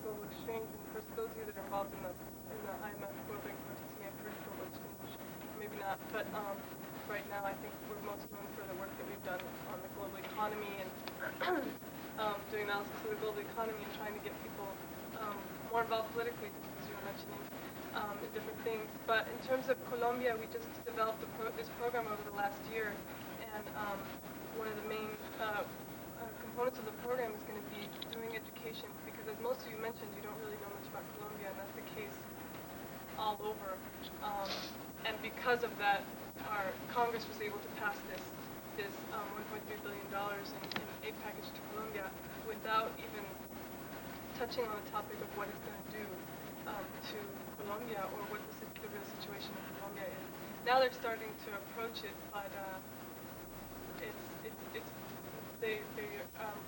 global exchange. And for those of you that are involved in the IMF World Bank projects may have heard of global exchange, maybe not. But right now, I think we're most known for the work that we've done on the global economy and doing analysis of the global economy and trying to get people more involved politically, just as you were mentioning, different things. But in terms of Colombia, we just developed this program over the last year, and one of the main components of the program is going to be doing education, because as most of you mentioned, you don't really know much about Colombia, and that's the case all over. And because of that, our Congress was able to pass this $1.3 billion in aid package to Colombia without even touching on the topic of what it's going to do to Colombia or what the real situation in Colombia is. Now they're starting to approach it, but they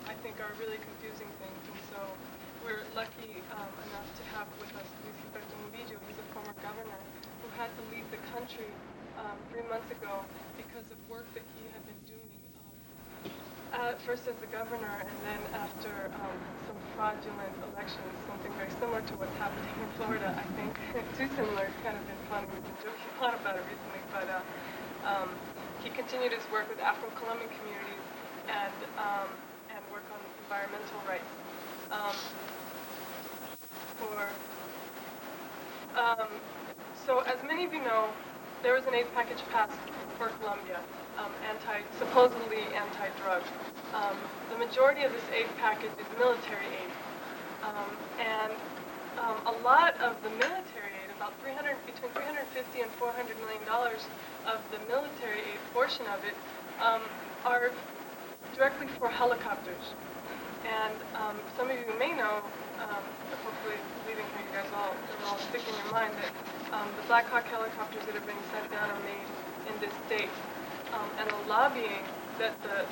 I think are really confusing things, and so we're lucky enough to have with us Luis Alberto Murillo. He's a former governor who had to leave the country 3 months ago because of work that he had been doing. First as the governor, and then after some fraudulent elections, something very similar to what's happening in Florida, I think. Too similar, it's kind of been fun. We've been joking a lot about it recently, but he continued his work with Afro-Colombian communities and work on environmental rights. So as many of you know, there was an aid package passed for Colombia, supposedly anti-drug. The majority of this aid package is military aid, and a lot of the military aid, about between $350 and $400 million of the military aid portion of it, are directly for helicopters. And some of you may know, hopefully leaving here, you guys all stick in your mind that the Black Hawk helicopters that are being sent down are made in this state. And the lobbying that the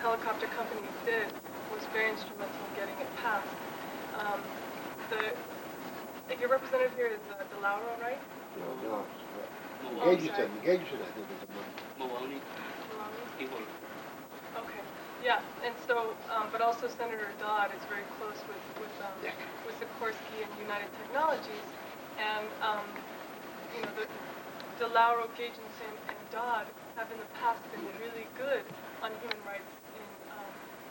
helicopter companies did was very instrumental in getting it passed. Your representative here is De Lauro, right? No. Gageson, I think, is a Maloney. Maloney? Okay. Yeah, and so, but also Senator Dodd is very close with Sikorsky and United Technologies, and the De Lauro, Gageson, and Dodd have in the past been really good on human rights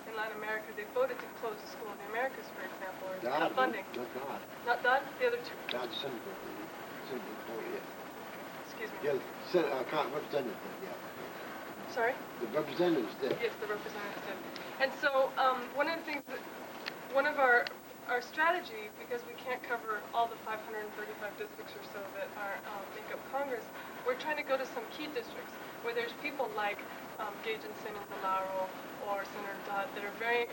in Latin America. They voted to close the School of the Americas, for example, or cut funding. Not Dodd, the other two. Dodd, Senator, yeah. Excuse me. Yeah, representative, yeah. Sorry? The representatives did. Yes, the representatives did. And so one of the things one of our strategy, because we can't cover all the 535 districts or so that make up Congress, we're trying to go to some key districts where there's people like Gageson and De Lauro or Senator Dodd that are very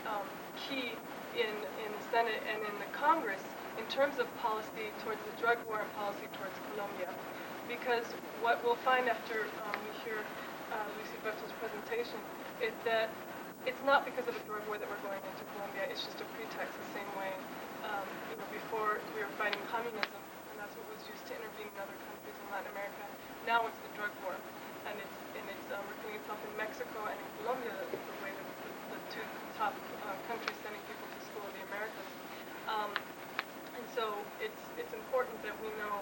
key in the Senate and in the Congress in terms of policy towards the drug war and policy towards Colombia. Because what we'll find after we hear Luis Alberto's presentation is that it's not because of the drug war that we're going into Colombia. It's just a pretext, the same way before we were fighting communism, and that's what was used to intervene in other countries in Latin America. Now it's the drug war, and it's repeating itself in Mexico and in Colombia, the way that the two top countries sending people to School of the Americas. And so it's important that we know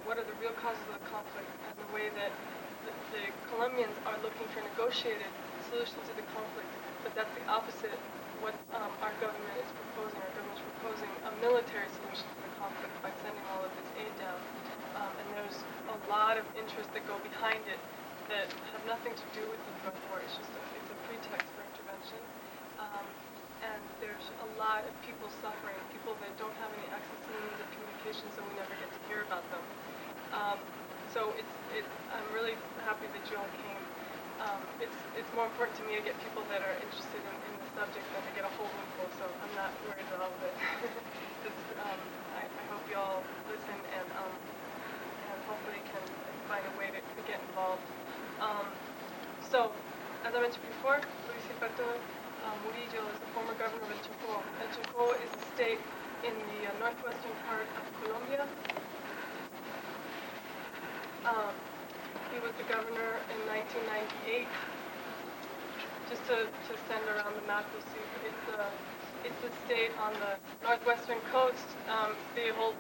what are the real causes of the conflict, and the way that the Colombians are looking for negotiated solutions to the conflict, but that's the opposite what our government is proposing. Our government is proposing a military solution to the conflict by sending all of this aid down. And there's a lot of interests that go behind it that have nothing to do with the drug war. It's a pretext for intervention. And there's a lot of people suffering, people that don't have any access to the means of communication, so we never get to hear about them. So I'm really happy that you all came. It's more important to me to get people that are interested in the subject than to get a whole room full, so I'm not worried at all with it. I hope you all listen and hopefully can find a way to get involved. So, as I mentioned before, Luis Alberto Murillo is the former governor of El Chocó. El Chocó is a state in the northwestern part of Colombia. He was the governor in 1998. Just to send around the map, you'll see it's It's a state on the northwestern coast. The whole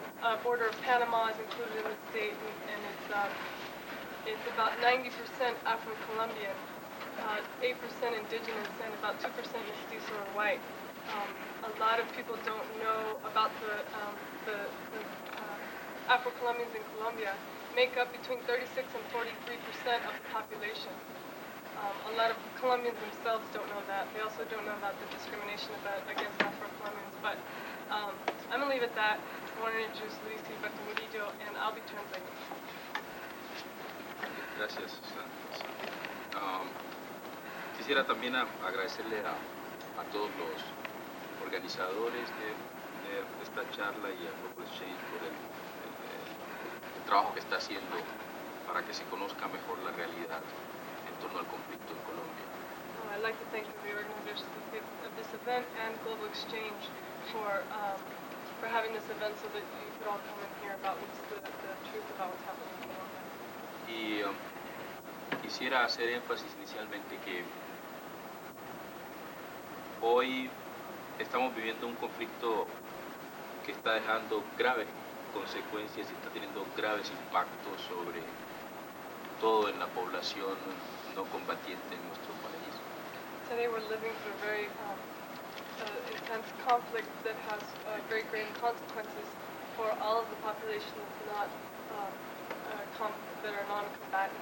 border of Panama is included in the state, and it's about 90% Afro-Colombian, 8% indigenous, and about 2% mestizo or white. A lot of people don't know about the Afro-Colombians in Colombia make up between 36 and 43% of the population. A lot of Colombians themselves don't know that. They also don't know about the discrimination against Afro-Colombians. But I'm going to leave it at that. I want to introduce Luis Gilberto Murillo, and I'll be translating. Gracias, Susana. Quisiera también agradecerle a todos los organizadores de esta charla y a Global Exchange por el trabajo que está haciendo para que se conozca mejor la realidad en torno al conflicto en Colombia. I'd like to thank the organizers of this event and Global Exchange for having this event so that you could all come and hear about what's the truth about what's happening in Colombia. Y quisiera hacer énfasis inicialmente que hoy estamos viviendo un conflicto que está dejando graves consecuencias y está teniendo graves impactos sobre todo en la población no combatiente en nuestro país. Today we're living through a very intense conflict that has very grave consequences for all of the population that are non-combatant.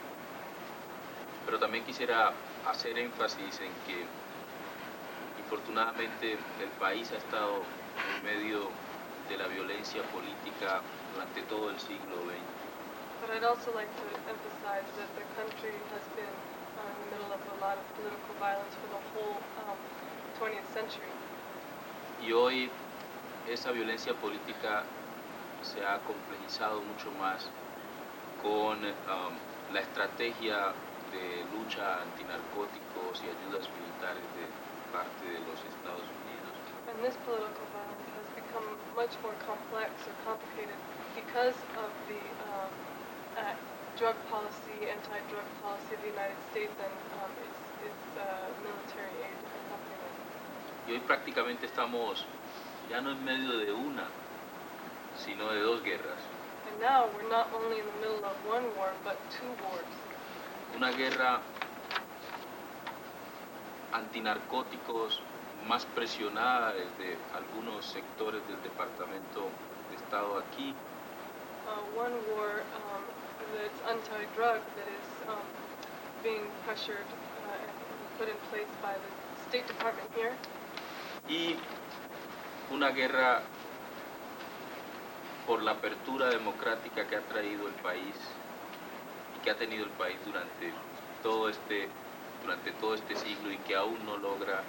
Pero también quisiera hacer énfasis en que infortunadamente el país ha estado en medio de la violencia política durante todo el siglo XX. But I'd also like to emphasize that the country has been in the middle of a lot of political violence for the whole 20th century. Y hoy esa violencia política se ha complejizado mucho más con la estrategia de lucha antinarcóticos y ayudas militares de parte de los Estados Unidos. And this political violence has become much more complex or complicated because of the drug policy, anti-drug policy of the United States and its military aid accompaniment. Y hoy prácticamente estamos ya no en medio de una, sino de dos guerras. And now we're not only in the middle of one war, but two wars. Una guerra antinarcóticos más presionada desde algunos sectores del Departamento de Estado aquí. One war that's anti-drug that is being pressured and put in place by the State Department here. Y una guerra por la apertura democrática que ha traído el país y que ha tenido el país durante todo este siglo y que aún no logra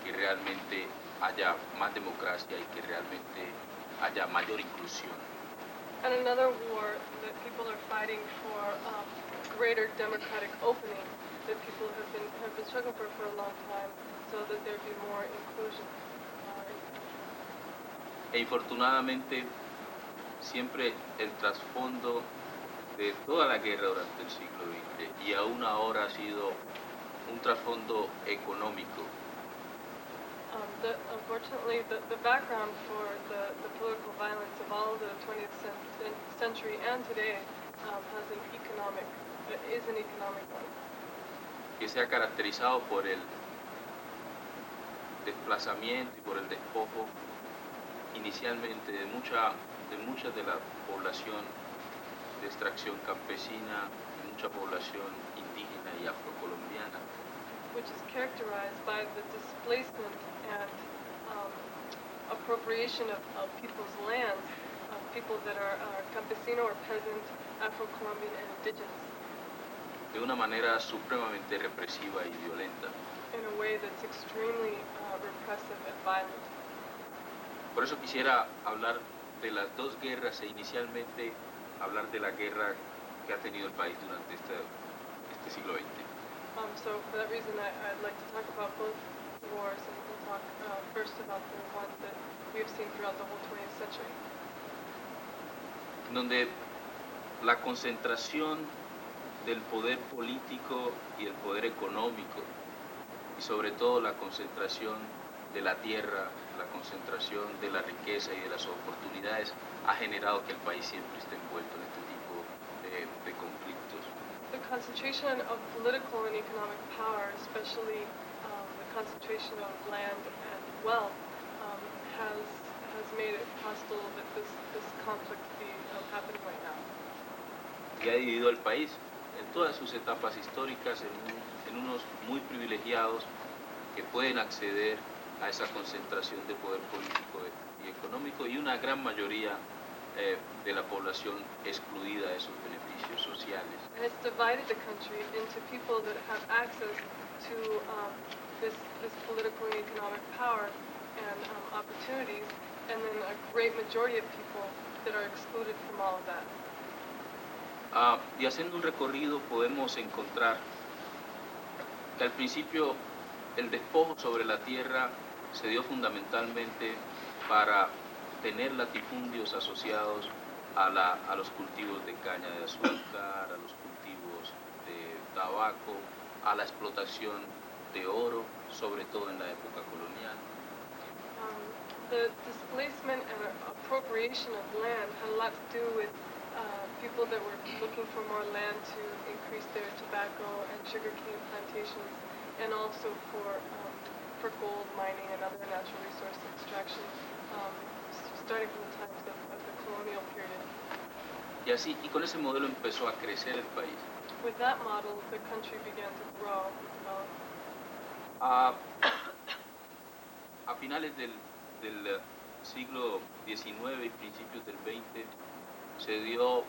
que realmente haya más democracia y que realmente haya mayor inclusión. And another war that people are fighting for greater democratic opening that people have been struggling for a long time, so that there be more inclusion. E infortunadamente siempre el trasfondo de toda la guerra durante el siglo XX y aún ahora ha sido un trasfondo económico. Unfortunately, the background for the political violence of all the 20th century and today is an economic one. Que se ha caracterizado por el desplazamiento y por el despojo inicialmente de mucha de la población de extracción campesina, de mucha población indígena y afrocolombiana. Which is characterized by the displacement and appropriation of people's lands, of people that are campesino or peasant, Afro-Colombian and indigenous. De una manera supremamente represiva y violenta. In a way that's extremely repressive and violent. Por eso quisiera hablar de las dos guerras e inicialmente hablar de la guerra que ha tenido el país durante este siglo XX. So for that reason, I'd like to talk about both wars and we'll talk first about the one that we have seen throughout the whole 20th century. Donde la concentración del poder político y el poder económico y sobre todo la concentración de la tierra, la concentración de la riqueza y de las oportunidades ha generado que el país siempre esté envuelto en este tipo de conflictos. The concentration of political and economic power, especially the concentration of land and wealth, has made it possible that this conflict be happening right now. Y ha dividido al país en todas sus etapas históricas en unos muy privilegiados que pueden acceder a esa concentración de poder político y económico y una gran mayoría de la población excluida de esos beneficios sociales. And it's divided the country into people that have access to this political and economic power and opportunities, and then a great majority of people that are excluded from all of that. Y haciendo un recorrido podemos encontrar que al principio el despojo sobre la tierra se dio fundamentalmente para tener latifundios asociados a los cultivos de caña de azúcar, a los cultivos de tabaco, a la explotación de oro, sobre todo en la época colonial. The displacement and appropriation of land had a lot to do with people that were looking for more land to increase their tobacco and sugarcane plantations, and also for gold mining and other natural resource extraction, starting from the times of the colonial period. Y con ese modelo empezó a crecer el país. With that model, the country began to grow and develop. A finales del siglo XIX y principios del XX se dio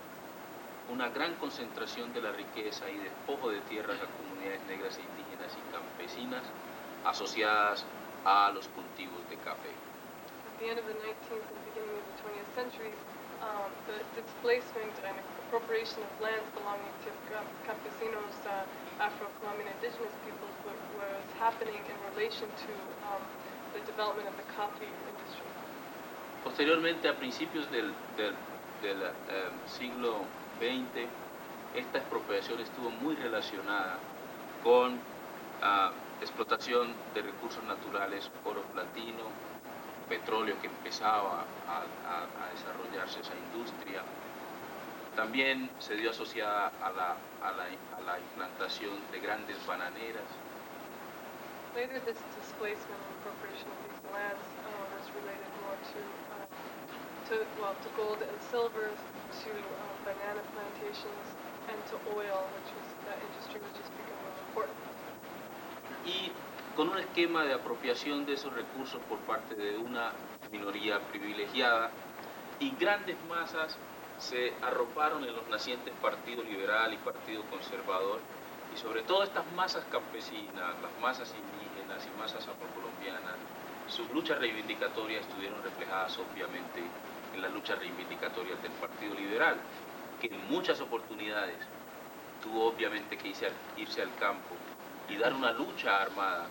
una gran concentración de la riqueza y despojo de tierras a comunidades negras, indígenas y campesinas asociadas a los cultivos de café. At the end of the 19th and beginning of the 20th centuries, the displacement and appropriation of lands belonging to campesinos, Afro-Colombian indigenous peoples, was happening in relation to the development of the coffee industry. Posteriormente, a principios del siglo XX, esta expropiación estuvo muy relacionada con explotación de recursos naturales, oro, platino, petróleo, que empezaba a desarrollarse esa industria. También se dio asociada a la implantación de grandes bananeras. Later, this displacement and appropriation of these lands was related more to gold and silver, to banana plantations, and to oil, which was that industry was just becoming important. Y con un esquema de apropiación de esos recursos por parte de una minoría privilegiada, y grandes masas se arroparon en los nacientes Partido Liberal y Partido Conservador, y sobre todo estas masas campesinas, las masas indígenas y masas afrocolombianas, sus luchas reivindicatorias estuvieron reflejadas obviamente en las luchas reivindicatorias del Partido Liberal, que en muchas oportunidades tuvo obviamente que irse al campo y dar una lucha armada.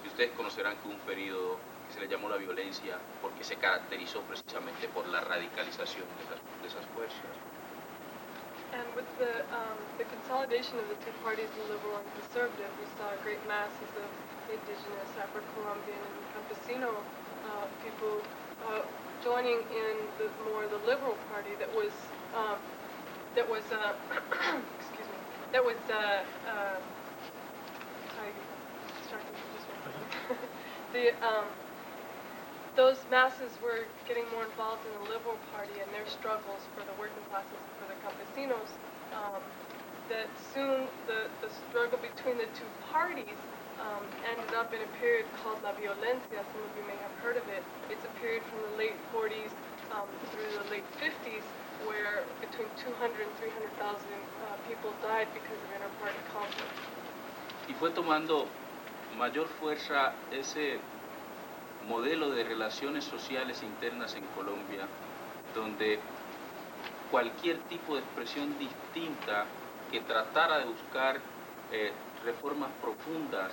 Y ustedes conocerán que hubo un periodo que se le llamó la violencia porque se caracterizó precisamente por la radicalización de esas fuerzas. And with the consolidation of the two parties, the liberal and conservative, we saw great masses of indigenous, Afro-Colombian, and campesino people joining in the liberal party that was excuse me, that was sorry, distracted me just one second. Those masses were getting more involved in the Liberal Party and their struggles for the working classes and for the campesinos, that soon the struggle between the two parties ended up in a period called La Violencia. Some of you may have heard of it. It's a period from the late 40s through the late 50s where between 200 and 300,000 people died because of inter-party conflict. Y fue tomando mayor fuerza ese modelo de relaciones sociales internas en Colombia, donde cualquier tipo de expresión distinta que tratara de buscar reformas profundas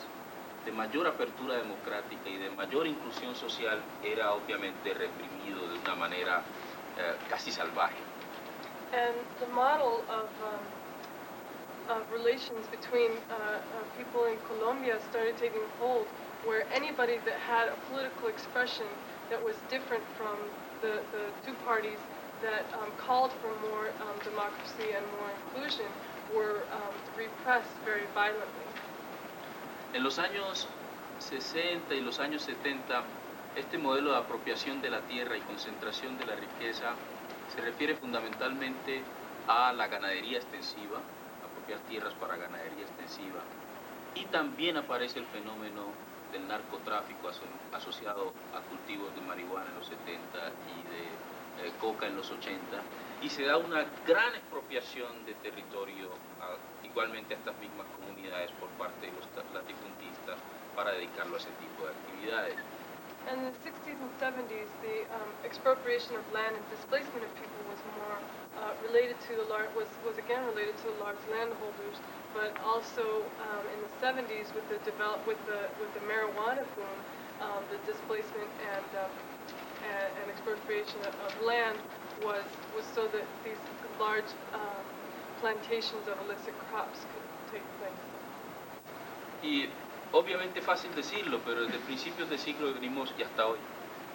de mayor apertura democrática y de mayor inclusión social era obviamente reprimido de una manera casi salvaje. And the model of relations between people in Colombia started taking hold where anybody that had a political expression that was different from the two parties that called for more democracy and more inclusion were repressed very violently. En los años 60 y los años 70, este modelo de apropiación de la tierra y concentración de la riqueza se refiere fundamentalmente a la ganadería extensiva, apropiar tierras para ganadería extensiva, y también aparece el fenómeno del narcotráfico asociado a cultivos de marihuana en los 70 y de coca en los 80, y se da una gran expropiación de territorio igualmente a estas mismas comunidades por parte de los latifundistas para dedicarlo a ese tipo de actividades. In the 60s and 70s, the expropriation of land and displacement of people was more related to was again related to the large landholders, but also in the 70s with the marijuana boom, the displacement and expropriation of land was so that these large plantations of illicit crops could take place. Y obviamente fácil decirlo, pero desde principios de siglo venimos, y hasta hoy,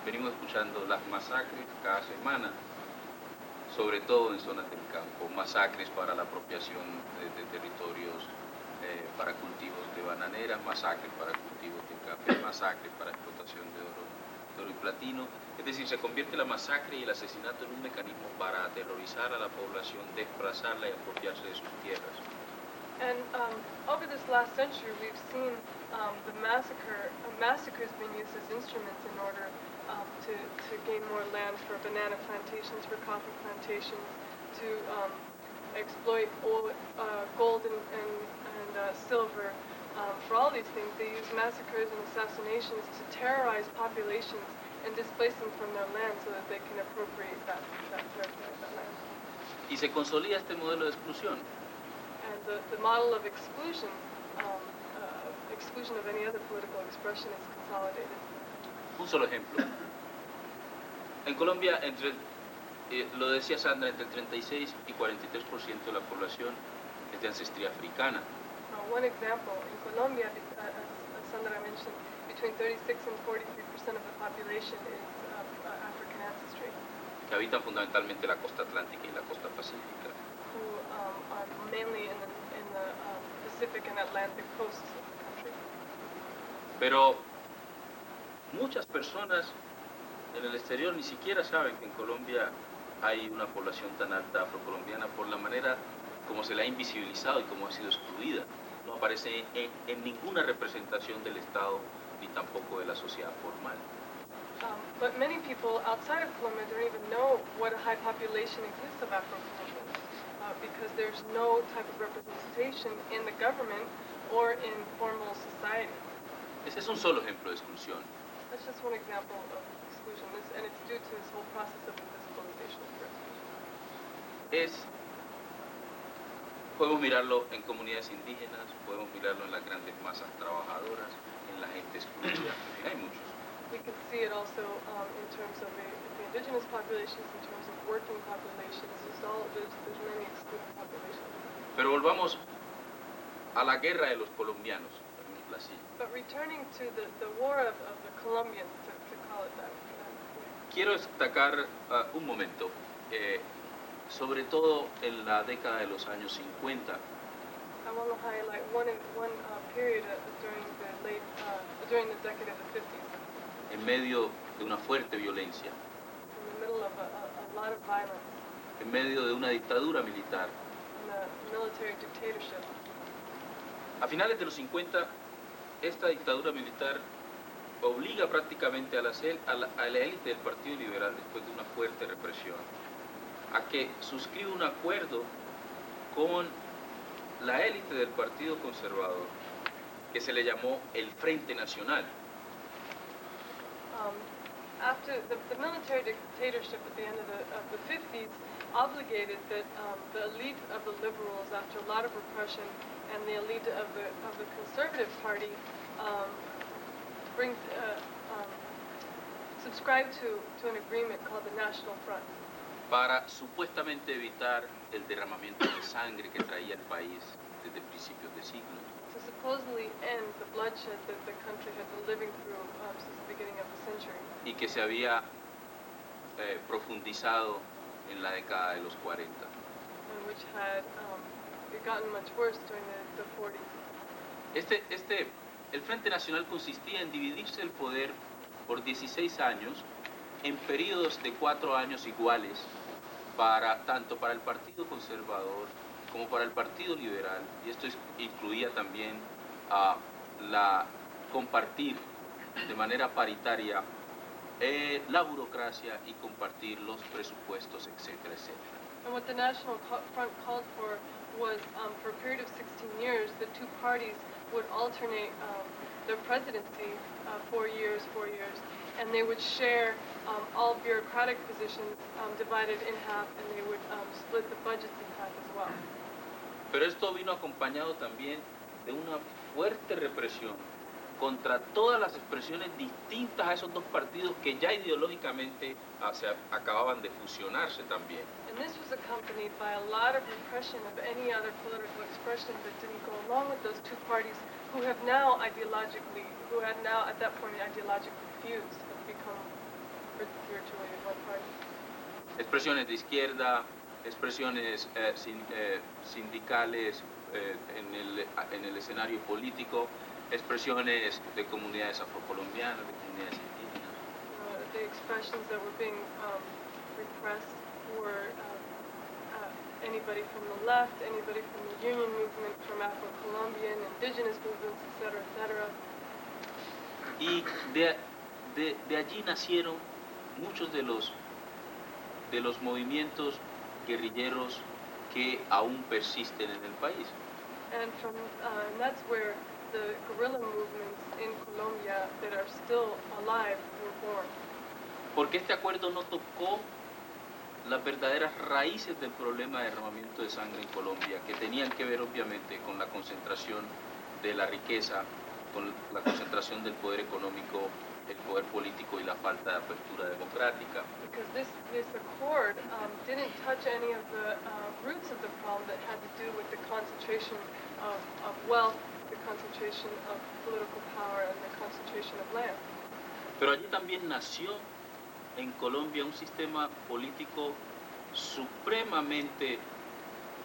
venimos escuchando las masacres cada semana, sobre todo en zonas del campo, masacres para la apropiación de territorios para cultivos de bananeras, masacres para cultivos de café, masacres para explotación de oro y platino. Es decir, se convierte la masacre y el asesinato en un mecanismo para aterrorizar a la población, desplazarla y apropiarse de sus tierras. And over this last century, we've seen the massacres being used as instruments in order to gain more land for banana plantations, for coffee plantations, to exploit oil, gold and silver. For all these things, they use massacres and assassinations to terrorize populations and displace them from their land so that they can appropriate that territory, that land. Y se consolida este modelo de exclusión. And the model of exclusion of any other political expression is consolidated. Un solo ejemplo. En Colombia, lo decía Sandra, entre el 36 y 43% de la población es de ancestría africana. One example, in Colombia, as Sandra mentioned, between 36 and 43% of the population is of African ancestry. Que habitan fundamentalmente la costa atlántica y la costa pacífica. Who are mainly in the Pacific and Atlantic coasts of the country. Pero muchas personas en el exterior ni siquiera saben que en Colombia hay una población tan alta afrocolombiana por la manera como se la ha invisibilizado y como ha sido excluida. No aparece en ninguna representación del Estado ni tampoco de la sociedad formal. But many people outside of Colombia don't even know what a high population exists of Afro-Colombians because there's no type of representation in the government or in formal society. Ese es un solo ejemplo de exclusión. That's just one example of exclusion, and it's due to this whole process of invisibilization of persons. Podemos mirarlo en comunidades indígenas, podemos mirarlo en las grandes masas trabajadoras, en la gente excluida, en fin, hay muchos. We can see it also in terms of the indigenous populations, in terms of working populations. There's many excluded populations. Pero volvamos a la guerra de los colombianos, llamémosla así. But returning to the war of the Colombians, to call it that. Quiero destacar un momento, sobre todo en la década de los años 50. I want to highlight one period during the decade of the 50s. En medio de una fuerte violencia, In the middle of a lot of violence, en medio de una dictadura militar. in a military dictatorship. A finales de los 50, esta dictadura militar obliga prácticamente a la élite del Partido Liberal, después de una fuerte represión, a que suscriba un acuerdo con la élite del Partido Conservador, que se le llamó el Frente Nacional. After the military dictatorship at the end of the 50s obligated that the elite of the liberals, after a lot of repression, and the elite of the Conservative Party subscribed to an agreement called the National Front. Para supuestamente evitar el derramamiento de sangre que traía el país desde principios de siglo. To supposedly end the bloodshed that the country had living through since the beginning of the century, y que se había profundizado en la década de los 40. and which had it gotten much worse during the 40s. El Frente Nacional consistía en dividirse el poder por 16 años en periodos de 4 años iguales tanto para el Partido Conservador como para el Partido Liberal, y esto incluía también compartir de manera paritaria la burocracia y compartir los presupuestos, etcétera, etcétera. And what the National Front called for was, for a period of 16 years, the two parties would alternate their presidency, 4 years, and they would share all bureaucratic positions divided in half, and they would split the budgets in half as well. Pero esto vino acompañado también de una fuerte represión contra todas las expresiones distintas a esos dos partidos que ya ideológicamente se acababan de fusionarse también. And this was accompanied by a lot of repression of any other political expression that didn't go along with those two parties who had now at that point ideologically fused, have become virtually one party. Expresiones de izquierda, expresiones sindicales en el escenario político, expresiones de comunidades afrocolombianas, de comunidades indígenas. The expressions that were being repressed were anybody from the left, anybody from the union movement, from Afro-Colombian, indigenous movements, etc., etc. Y de allí nacieron muchos de los movimientos guerrilleros que aún persisten en el país. And that's where the guerrilla movements in Colombia that are still alive were born. Porque este acuerdo no tocó las verdaderas raíces del problema de derramamiento de sangre en Colombia, que tenían que ver obviamente con la concentración de la riqueza, con la concentración del poder económico, el poder político y la falta de apertura democrática. Because this accord didn't touch any of the roots of the problem that had to do with the concentration of wealth, the concentration of political power, and the concentration of land. Pero allí también nació en Colombia un sistema político supremamente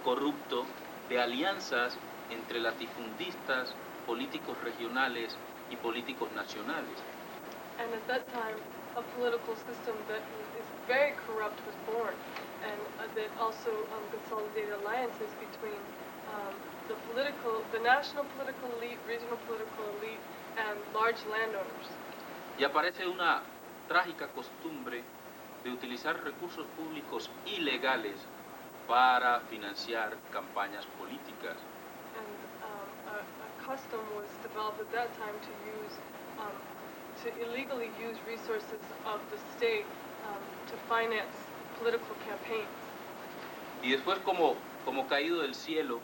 corrupto de alianzas entre latifundistas, políticos regionales y políticos nacionales. And at that time, a political system that is very corrupt was born, and that also consolidated alliances between the national political elite, regional political elite, and large landowners. Y aparece una trágica costumbre de utilizar recursos públicos ilegales para financiar campañas políticas. And a custom was developed at that time to illegally use resources of the state to finance political campaigns. Y después, como caído del cielo,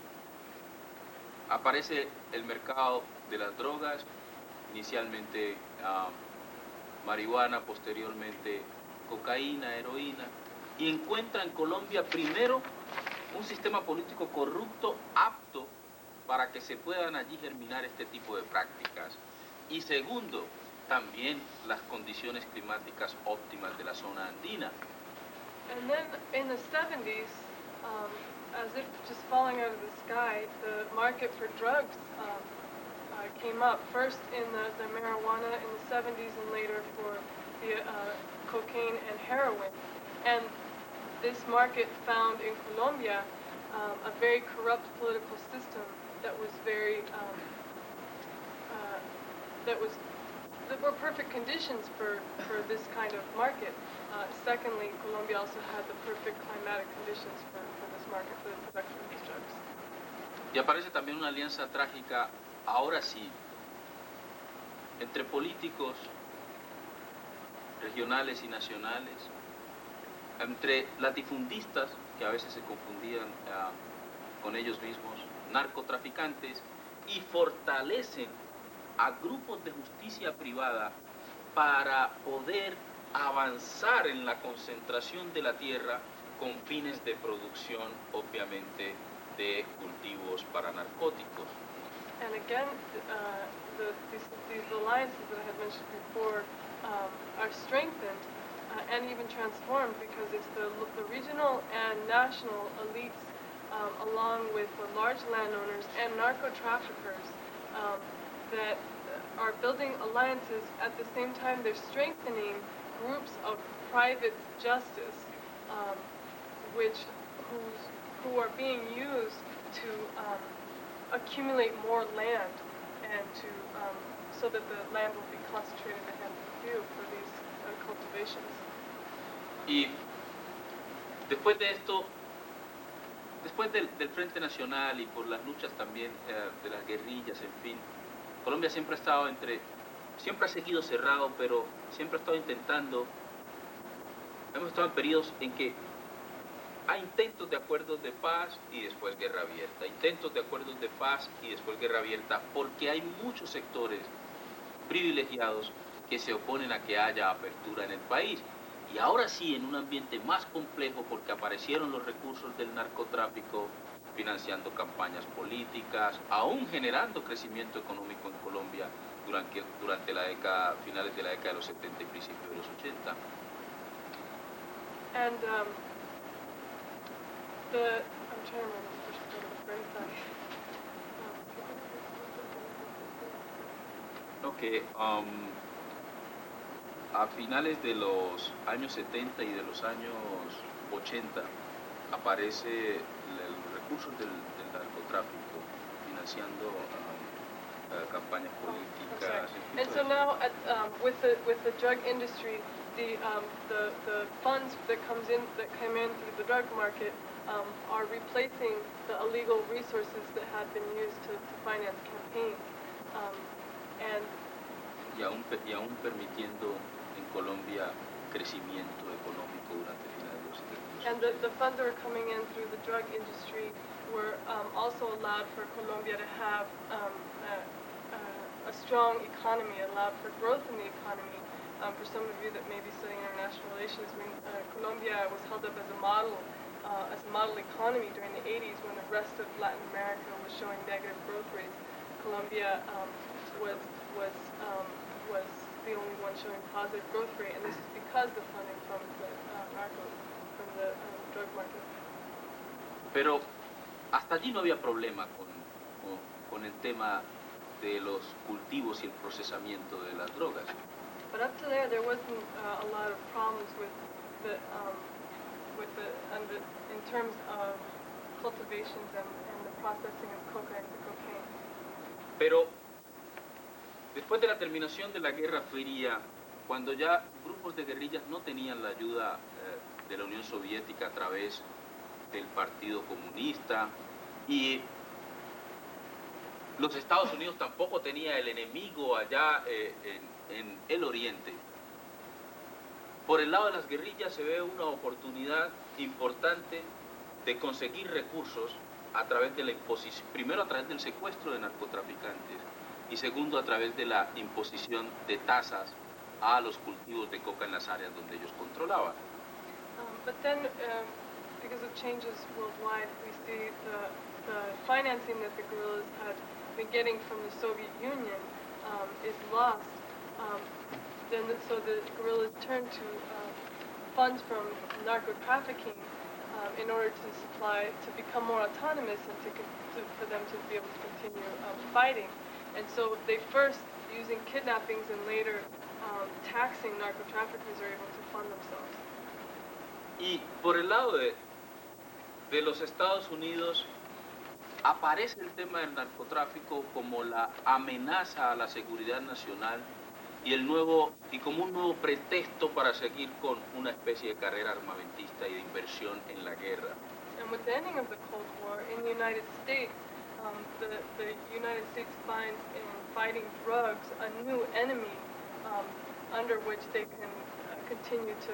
aparece el mercado de las drogas, inicialmente marihuana, posteriormente cocaína, heroína, y encuentra en Colombia primero un sistema político corrupto apto para que se puedan allí germinar este tipo de prácticas. Y segundo, también las condiciones climáticas óptimas de la zona andina. And then in the 70s, as if just falling out of the sky, the market for drugs came up, first in the marijuana in the 70s and later for the cocaine and heroin. And this market found in Colombia a very corrupt political system that was that were perfect conditions for this kind of market. Secondly, Colombia also had the perfect climatic conditions for this market, for the production of these drugs. Y aparece también una alianza trágica, ahora sí, entre políticos regionales y nacionales, entre latifundistas, que a veces se confundían con ellos mismos, narcotraficantes, y fortalecen a grupos de justicia privada para poder avanzar en la concentración de la tierra con fines de producción, obviamente, de cultivos para narcóticos. And again, these alliances that I had mentioned before are strengthened and even transformed because it's the regional and national elites along with the large landowners and narco-traffickers that are building alliances. At the same time, they're strengthening groups of private justice who are being used to accumulate more land and to so that the land will be concentrated in the hands of a few for these cultivations. Y después de esto, después del Frente Nacional y por las luchas también de las guerrillas, en fin, Colombia siempre ha estado siempre ha seguido cerrado, pero siempre ha estado intentando. Hemos estado en periodos en que hay intentos de acuerdos de paz y después guerra abierta, intentos de acuerdos de paz y después guerra abierta, porque hay muchos sectores privilegiados que se oponen a que haya apertura en el país. Y ahora sí, en un ambiente más complejo, porque aparecieron los recursos del narcotráfico, financiando campañas políticas, aún generando crecimiento económico en Colombia durante la década, finales de la década de los 70 y principios de los 80. And I'm trying to remember the first part of the phrase. Que a finales de los años 70 y de los años 80 aparece los recursos del narcotráfico financiando campañas políticas. And so now, with the drug industry, the funds that came in through the drug market are replacing the illegal resources that had been used to finance campaigns. Y aún permitiendo en Colombia crecimiento económico durante finales de los 70. And the funds that were coming in through the drug industry were also allowed for Colombia to have a strong economy, allowed for growth in the economy. For some of you that may be studying international relations, Colombia was held up as a model economy during the 80s when the rest of Latin America was showing negative growth rates. Colombia was the only one showing positive growth rate, and this is because the funding from the drug market. Pero hasta allí no había problema con el tema de los cultivos y el procesamiento de las drogas. But up to there wasn't a lot of problems in terms of cultivations and the processing of coca into cocaine. Pero después de la terminación de la Guerra Fría, cuando ya grupos de guerrillas no tenían la ayuda de la Unión Soviética a través del Partido Comunista y los Estados Unidos tampoco tenía el enemigo allá en el oriente, por el lado de las guerrillas se ve una oportunidad importante de conseguir recursos a través de la imposición, primero a través del secuestro de narcotraficantes y segundo a través de la imposición de tasas a los cultivos de coca en las áreas donde ellos controlaban. But then, because of changes worldwide, we see the financing that the guerrillas had been getting from the Soviet Union is lost. So the guerrillas turn to funds from narco-trafficking in order to become more autonomous and for them to be able to continue fighting. And so they first, using kidnappings and later taxing narco-traffickers, are able to fund themselves. Y por el lado de los Estados Unidos aparece el tema del narcotráfico como la amenaza a la seguridad nacional y como un nuevo pretexto para seguir con una especie de carrera armamentista y de inversión en la guerra. And with the ending of the Cold War in the United States, the United States finds in fighting drugs a new enemy under which they can continue to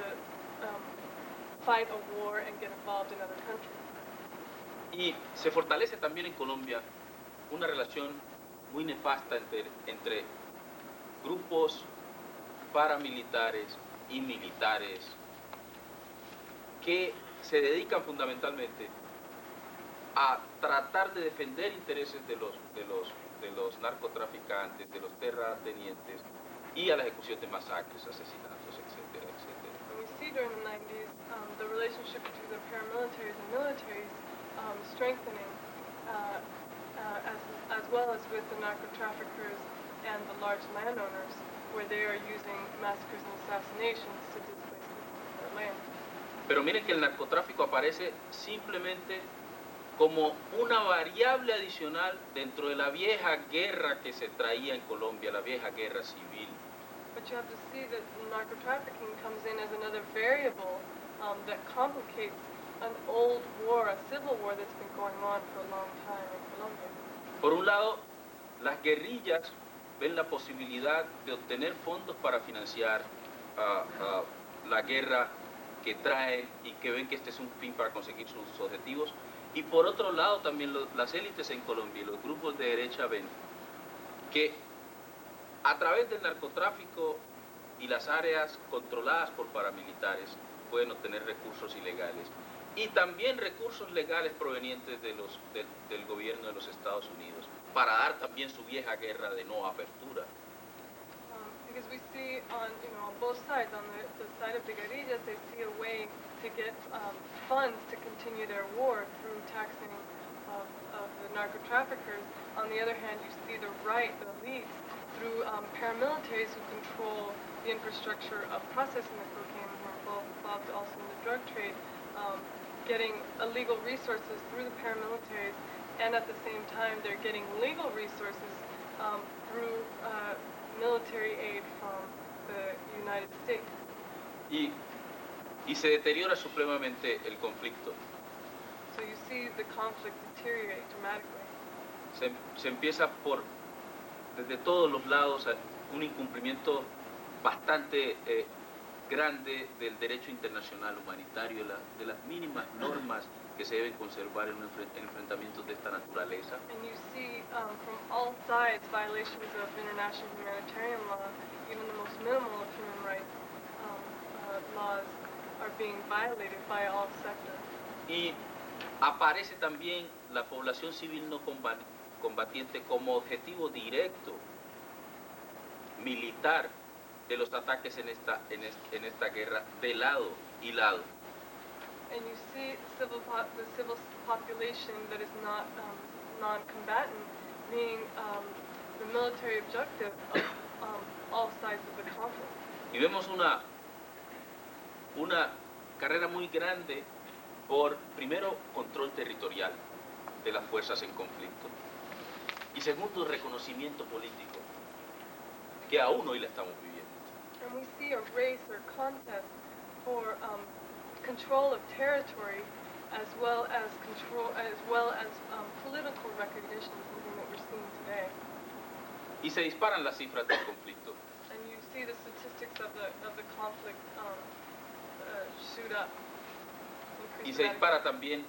fight a war and get involved in other countries. Y se fortalece también en Colombia una relación muy nefasta entre grupos paramilitares y militares que se dedican fundamentalmente a tratar de defender intereses de los de los narcotraficantes, de los terratenientes y a la ejecución de masacres, asesinatos, etcétera, etcétera. And we see during the 90s the relationship between the paramilitaries and militaries strengthening as well as with the narco-traffickers and the large landowners, where they are using massacres and assassinations to displace people from their land. Pero miren que el narcotráfico aparece simplemente como una variable adicional dentro de la vieja guerra que se traía en Colombia, la vieja guerra civil. But you have to see that narco-trafficking comes in as another variable that complicates an old war, a civil war that's been going on for a long time in Colombia. Por un lado, las guerrillas ven la posibilidad de obtener fondos para financiar la guerra que traen y que ven que este es un fin para conseguir sus objetivos. Y por otro lado, también las élites en Colombia y los grupos de derecha ven que a través del narcotráfico y las áreas controladas por paramilitares pueden obtener recursos ilegales y también recursos legales provenientes del gobierno de los Estados Unidos para dar también su vieja guerra de no apertura. Because we see on both sides, on the side of the guerrillas, they see a way to get funds to continue their war through taxing of the narco-traffickers. On the other hand, you see the right, the elites, through paramilitaries who control the infrastructure of processing the cocaine, who are involved also in the drug trade, getting illegal resources through the paramilitaries, and at the same time they're getting legal resources through military aid from the United States. Y se deteriora supremamente el conflicto. So you see the conflict deteriorate dramatically. Se empieza desde todos los lados, un incumplimiento bastante grande del derecho internacional humanitario, de las mínimas normas que se deben conservar en enfrentamientos de esta naturaleza. And you see from all sides violations of international humanitarian law, even the most minimal of human rights laws are being violated by all sectors. Y aparece también la población civil no combatiente como objetivo directo militar de los ataques en esta guerra de lado y lado. And you see the civil population that is not non-combatant being the military objective of all sides of the conflict. Y vemos una carrera muy grande por, primero, control territorial de las fuerzas en conflicto y segundo, reconocimiento político, que aún hoy la estamos viviendo. And we see a race or contest for control of territory as well as political recognition, something that we're seeing today. Y se disparan las cifras del conflicto. And you see the statistics of the conflict shoot up. Y se dispara también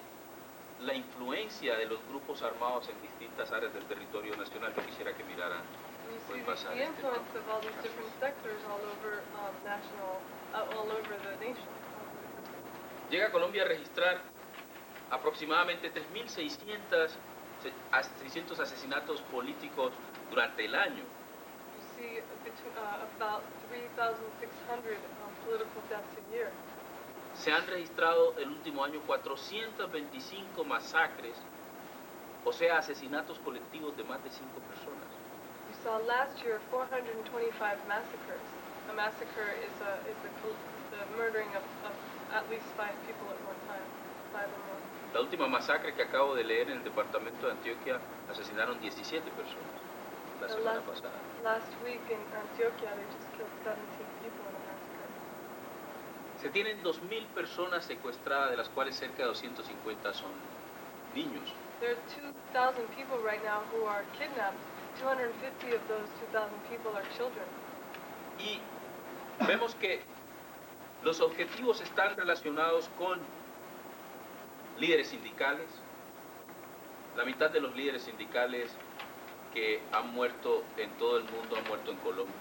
la influencia de los grupos armados en distintas áreas del territorio nacional. Yo quisiera que miraran. You see the influence of all these different sectors all over all over the nation. Llega a Colombia a registrar aproximadamente 3.600 asesinatos políticos durante el año. You see about 3,600 political deaths a year. Se han registrado el último año 425 masacres, o sea, asesinatos colectivos de más de 5 personas. You saw last year 425 massacres. A massacre is the murdering of at least 5 people at one time, 5 or more. La última masacre que acabo de leer en el departamento de Antioquia asesinaron 17 personas la semana pasada. Last week in Antioquia they just killed 17 people in a massacre. Se tienen 2.000 personas secuestradas, de las cuales cerca de 250 son niños. There are 2,000 people right now who are kidnapped. 250 of those 2,000 people are children. Y vemos que los objetivos están relacionados con líderes sindicales. La mitad de los líderes sindicales que han muerto en todo el mundo han muerto en Colombia.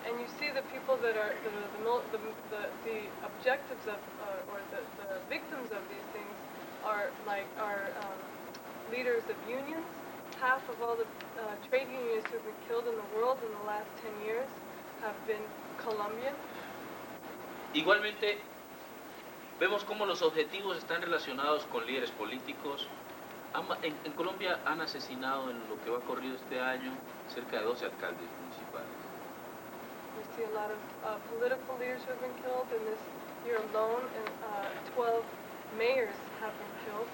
And you see the people that are the objectives of or the victims of these things are leaders of unions. Half of all the trade unionists who have been killed in the world in the last 10 years have been Colombian. Igualmente, vemos cómo los objetivos están relacionados con líderes políticos. En Colombia han asesinado en lo que va corrido este año cerca de 12 alcaldes municipales. We see a lot of political leaders who have been killed. In this year alone, and 12 mayors have been killed.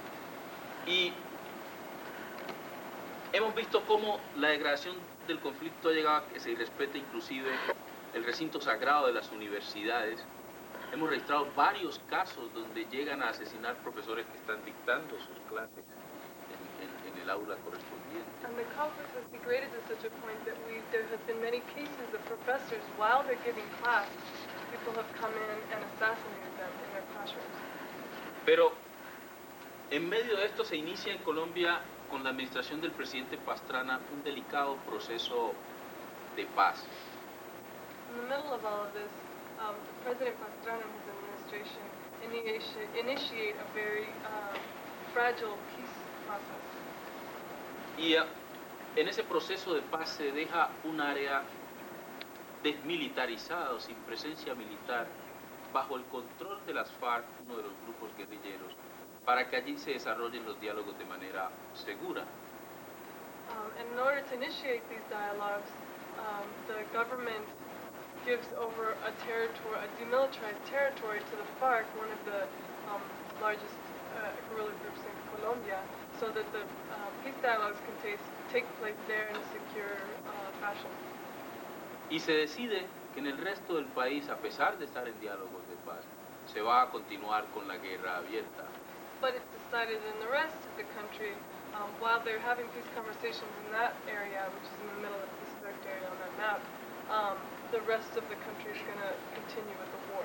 Y hemos visto cómo la degradación del conflicto ha llegado a que se irrespete inclusive el recinto sagrado de las universidades. Hemos registrado varios casos donde llegan a asesinar profesores que están dictando sus clases en el aula correspondiente. And the conflict has degraded to such a point that there have been many cases of professors, while they're giving class, people have come in and assassinated them in their classrooms. Pero en medio de esto se inicia en Colombia, con la administración del presidente Pastrana, un delicado proceso de paz. In the middle of all of this, President Pastrana and his administration initiate a very fragile peace process. Y en ese proceso de paz se deja un área desmilitarizada, sin presencia militar, bajo el control de las FARC, uno de los grupos guerrilleros, para que allí se desarrollen los diálogos de manera segura. And in order to initiate these dialogues, the government gives over a demilitarized territory to the FARC, one of the largest guerrilla groups in Colombia, so that the peace dialogues can take place there in a secure fashion. Y se decide que en el resto del país, a pesar de estar en diálogos de paz, se va a continuar con la guerra abierta. But it's decided in the rest of the country, while they're having peace conversations in that area, which is in the middle of the select area on that map, the rest of the country is going to continue with the war.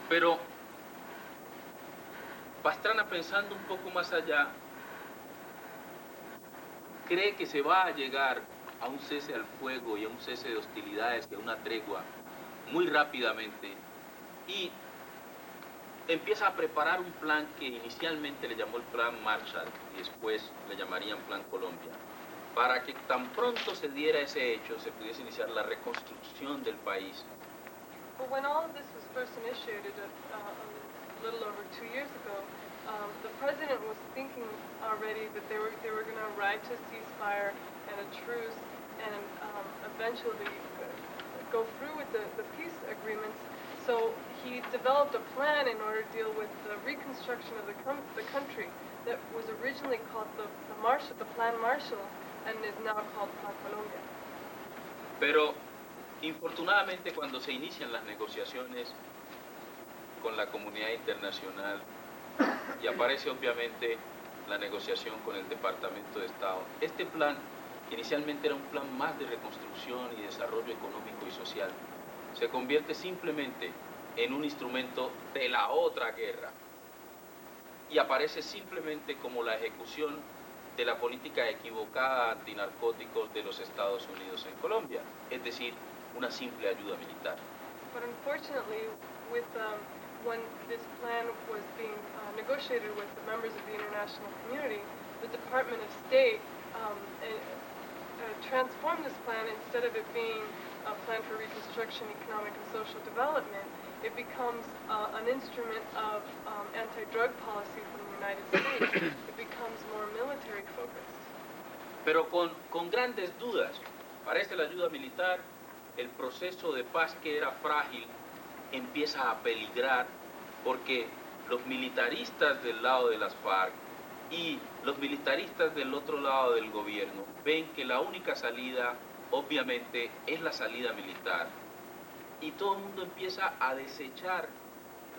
Pero Pastrana, pensando un poco más allá, cree que se va a llegar a un cese al fuego y a un cese de hostilidades y a una tregua muy rápidamente, y empieza a preparar un plan que inicialmente le llamó el Plan Marshall y después le llamarían Plan Colombia, para que tan pronto se diera ese hecho se pudiese iniciar la reconstrucción del país. But when all of this was first initiated a little over 2 years ago, the president was thinking already that they were going to arrive to a ceasefire and a truce and eventually go through with the peace agreements. So he developed a plan in order to deal with the reconstruction of the country that was originally called the Plan Marshall and is now called Plan Colombia. Pero infortunadamente, cuando se inician las negociaciones con la comunidad internacional y aparece obviamente la negociación con el Departamento de Estado, este plan, que inicialmente era un plan más de reconstrucción y desarrollo económico y social, se convierte simplemente en un instrumento de la otra guerra y aparece simplemente como la ejecución de la política equivocada antinarcóticos de los Estados Unidos en Colombia, es decir, una simple ayuda militar. But unfortunately, when this plan was being negotiated with the members of the international community, the Department of State transformed this plan. Instead of it being a plan for reconstruction, economic and social development, it becomes an instrument of anti-drug policy from the United States. It becomes more military focused. Pero con grandes dudas, aparece la ayuda militar, el proceso de paz que era frágil empieza a peligrar porque los militaristas del lado de las FARC y los militaristas del otro lado del gobierno ven que la única salida obviamente es la salida militar y todo el mundo empieza a desechar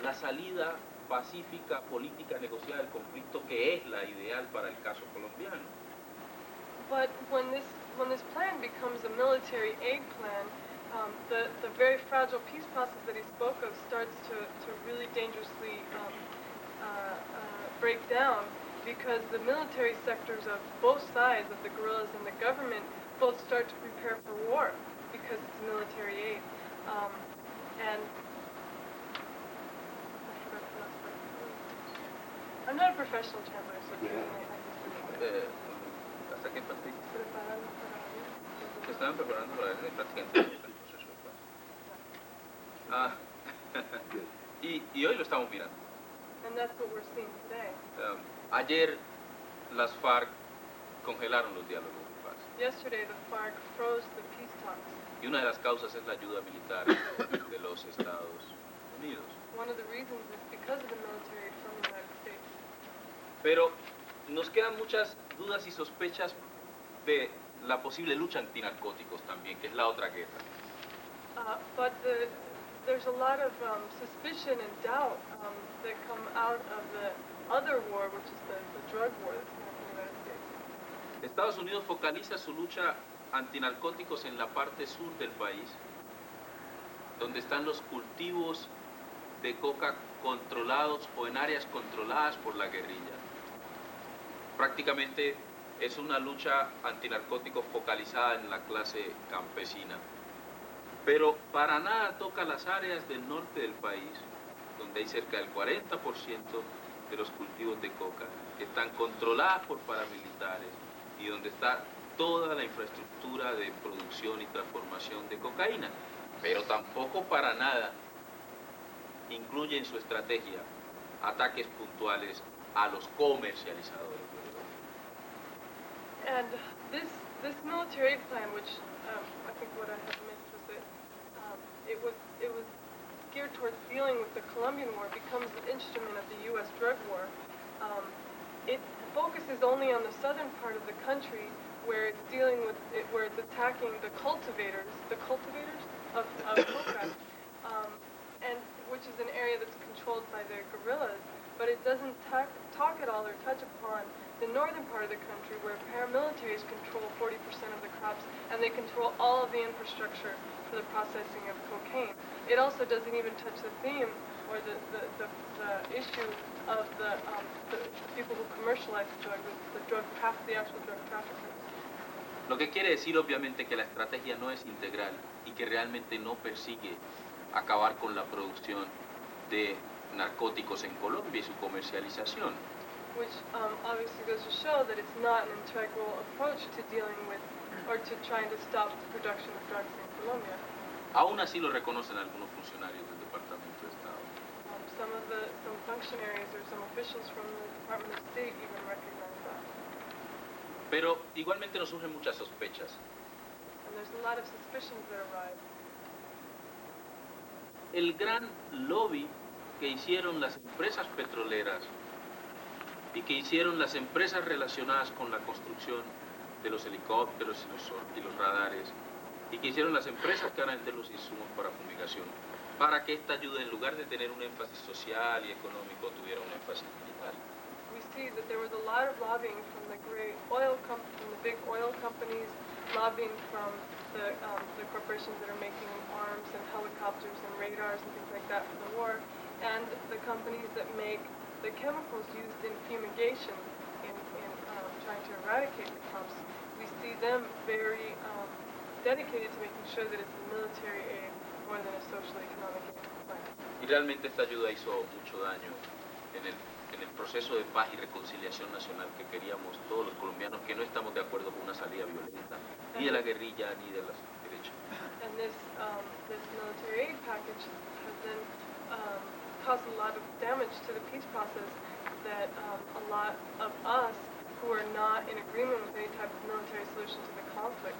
la salida pacífica, política, negociada del conflicto, que es la ideal para el caso colombiano. But when this plan becomes a military aid plan, the very fragile peace process that he spoke of starts to really dangerously break down, because the military sectors of both sides, of the guerrillas and the government, both start to prepare for war because it's military aid. And I'm not a professional chandler, so Yeah. I just ¿Hasta qué parte? preparando para la vida. Se estaban preparando para el prácticamente el proceso de paz. Ah, Good. y hoy lo estamos mirando. And that's what we're seeing today. Ayer las FARC congelaron los diálogos de paz. Yesterday, the FARC froze the peace talks. Y una de las causas es la ayuda militar de los Estados Unidos. One of the reasons is because of the military aid from the United States. Pero nos quedan muchas dudas y sospechas de la posible lucha antinarcóticos también, que es la otra guerra. But there's a lot of suspicion and doubt that come out of the other war, which is the drug war that's in the United States. Estados Unidos focaliza su lucha antinarcóticos en la parte sur del país, donde están los cultivos de coca controlados o en áreas controladas por la guerrilla. Prácticamente es una lucha antinarcóticos focalizada en la clase campesina, pero para nada toca las áreas del norte del país, donde hay cerca del 40% de los cultivos de coca que están controladas por paramilitares y donde está toda la infraestructura de producción y transformación de cocaína, pero tampoco para nada incluye en su estrategia ataques puntuales a los comercializadores de droga. And this military aid plan, which I think what I had missed was that it was geared towards dealing with the Colombian War, becomes an instrument of the U.S. drug war. It focuses only on the southern part of the country, where it's dealing with where it's attacking the cultivators of coca, and which is an area that's controlled by the guerrillas. But it doesn't talk at all or touch upon the northern part of the country, where paramilitaries control 40% of the crops, and they control all of the infrastructure for the processing of cocaine. It also doesn't even touch the theme or the issue of the people who commercialize the drug, the actual drug traffickers. Lo que quiere decir obviamente que la estrategia no es integral y que realmente no persigue acabar con la producción de narcóticos en Colombia y su comercialización. Which obviously goes to show that it's not an integral approach to dealing with or to trying to stop the production of drugs in Colombia. Aún así lo reconocen algunos funcionarios del Departamento de Estado. Some functionaries or some officials from the Department of State even recognize that. Pero igualmente nos surgen muchas sospechas. And there's a lot of suspicions that arise. El gran lobby que hicieron las empresas petroleras y que hicieron las empresas relacionadas con la construcción de los helicópteros y los radares, y que hicieron las empresas que van a vender los insumos para fumigación, para que esta ayuda, en lugar de tener un énfasis social y económico, tuviera un énfasis militar. We see that there was a lot of lobbying from the big oil companies, lobbying from the corporations that are making arms and helicopters and radars and things like that for the war, and the companies that make the chemicals used in fumigation in trying to eradicate the crops. We see them very dedicated to making sure that it's a military aid more than a social economic aid plan. Y realmente esta ayuda hizo mucho daño en el proceso de paz y reconciliación nacional que queríamos todos los colombianos, que no estamos de acuerdo con una salida violenta, ni de la guerrilla ni de los derechos. And this military aid package has then caused a lot of damage to the peace process that a lot of us who are not in agreement with any type of military solution to the conflict,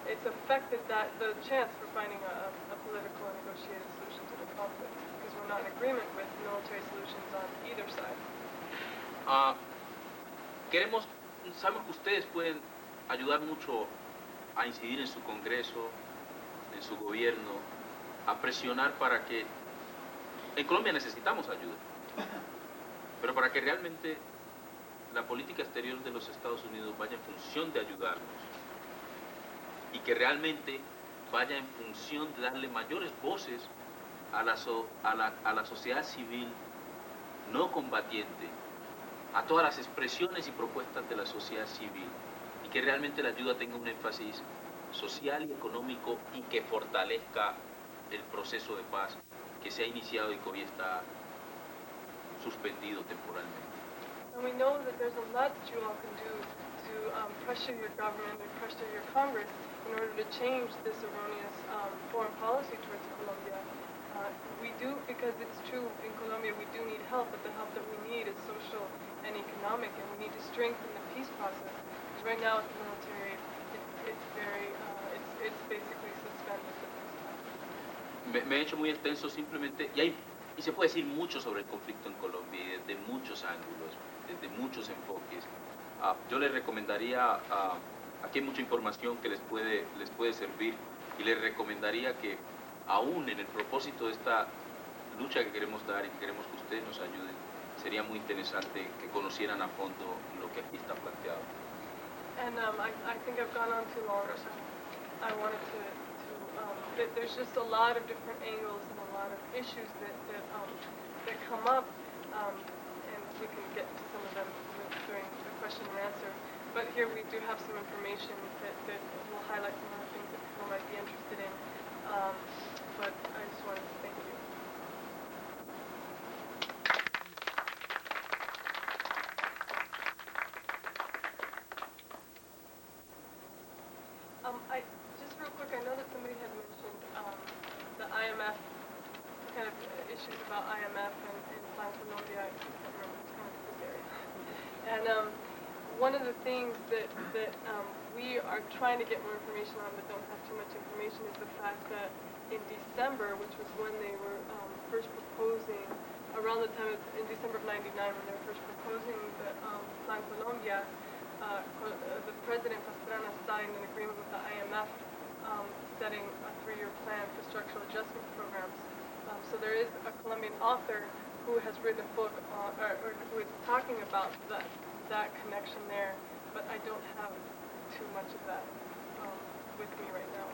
it's affected the chance for finding a political and negotiated solution to the conflict, because we're not in agreement with military solutions on either side. Sabemos que ustedes pueden ayudar mucho a incidir en su Congreso, en su gobierno, a presionar para que... En Colombia necesitamos ayuda, pero para que realmente la política exterior de los Estados Unidos vaya en función de ayudarnos y que realmente vaya en función de darle mayores voces a la sociedad civil no combatiente, a todas las expresiones y propuestas de la sociedad civil, y que realmente la ayuda tenga un énfasis social y económico y que fortalezca el proceso de paz que se ha iniciado y que hoy está suspendido temporalmente. And we know that there's a lot that you all can do to pressure your government and pressure your Congress in order to change this erroneous foreign policy towards Colombia. We do, because it's true, in Colombia we do need help, but the help that we need is social and economic, and we need to strengthen the peace process. Because right now, the military, it's very, it's basically suspended at this time. Me he hecho muy extenso simplemente, y se puede decir mucho sobre el conflicto en Colombia y desde muchos ángulos, desde muchos enfoques. Yo les recomendaría, aquí hay mucha información que les puede servir, y les recomendaría que aún en el propósito de esta lucha que queremos dar y que queremos que ustedes nos ayuden, sería muy interesante que conocieran a fondo lo que aquí está planteado. And I think I've gone on too long. Gracias. I wanted to there's just a lot of different angles and a lot of issues that come up, and we can get to some of them during the question and answer. But here we do have some information that will highlight some of the things that people might be interested in. But I just wanted to thank you. Just real quick, I know that somebody had mentioned the IMF, kind of issues about IMF and Plan Colombia. I can't remember, it's kind of this area. And one of the things that we are trying to get more information on but don't have too much information is the fact that in December, which was when they were first proposing, around the time in December of '99 when they were first proposing the Plan Colombia, the President Pastrana signed an agreement with the IMF setting a 3-year plan for structural adjustment programs. So there is a Colombian author who has written a book or who is talking about that connection there, but I don't have too much of that with me right now.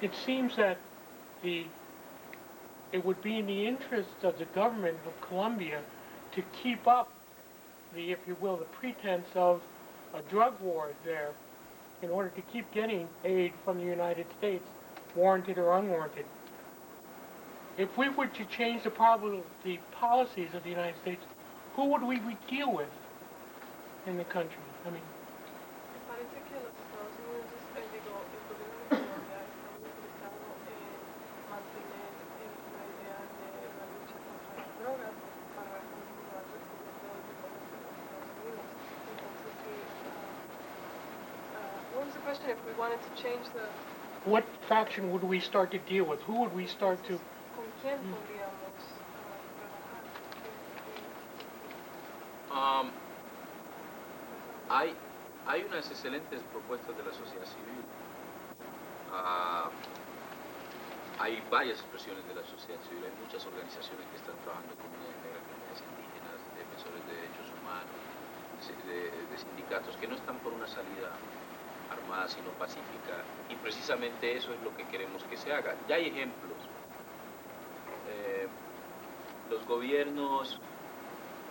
It seems that it would be in the interest of the government of Colombia to keep up the, if you will, the pretense of a drug war there in order to keep getting aid from the United States, warranted or unwarranted. If we were to change the policies of the United States, who would we deal with in the country? I mean, Parece que los Estados Unidos, digo, el gobierno de Colombia está muy interesado en mantener la idea de la lucha contra las drogas para continuar recibiendo dinero de los Estados Unidos. Entonces, sí, what was the question? If we wanted to change the... what faction would we start to deal with? Who would we start to... ¿Con quién podríamos trabajar? Hay unas excelentes propuestas de la sociedad civil. Hay varias expresiones de la sociedad civil, hay muchas organizaciones que están trabajando con comunidades negras, comunidades indígenas, defensores de derechos humanos, de sindicatos que no están por una salida armada sino pacífica, y precisamente eso es lo que queremos que se haga. Ya hay ejemplos. Los gobiernos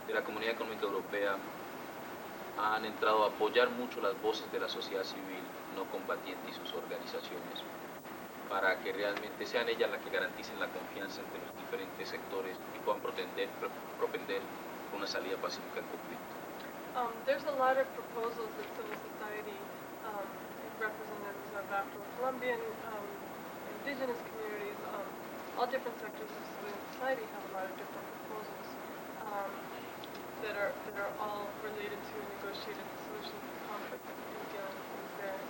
de la Comunidad Económica Europea han entrado a apoyar mucho las voces de la sociedad civil no combatiente y sus organizaciones para que realmente sean ellas las que garanticen la confianza entre los diferentes sectores y puedan propender una salida pacífica al conflicto. There's a lot of proposals that civil society, representatives of Afro-Colombian, indigenous communities, all different sectors of civil society have a lot of different proposals that are all related to a negotiated solution to conflict and dealing with things there.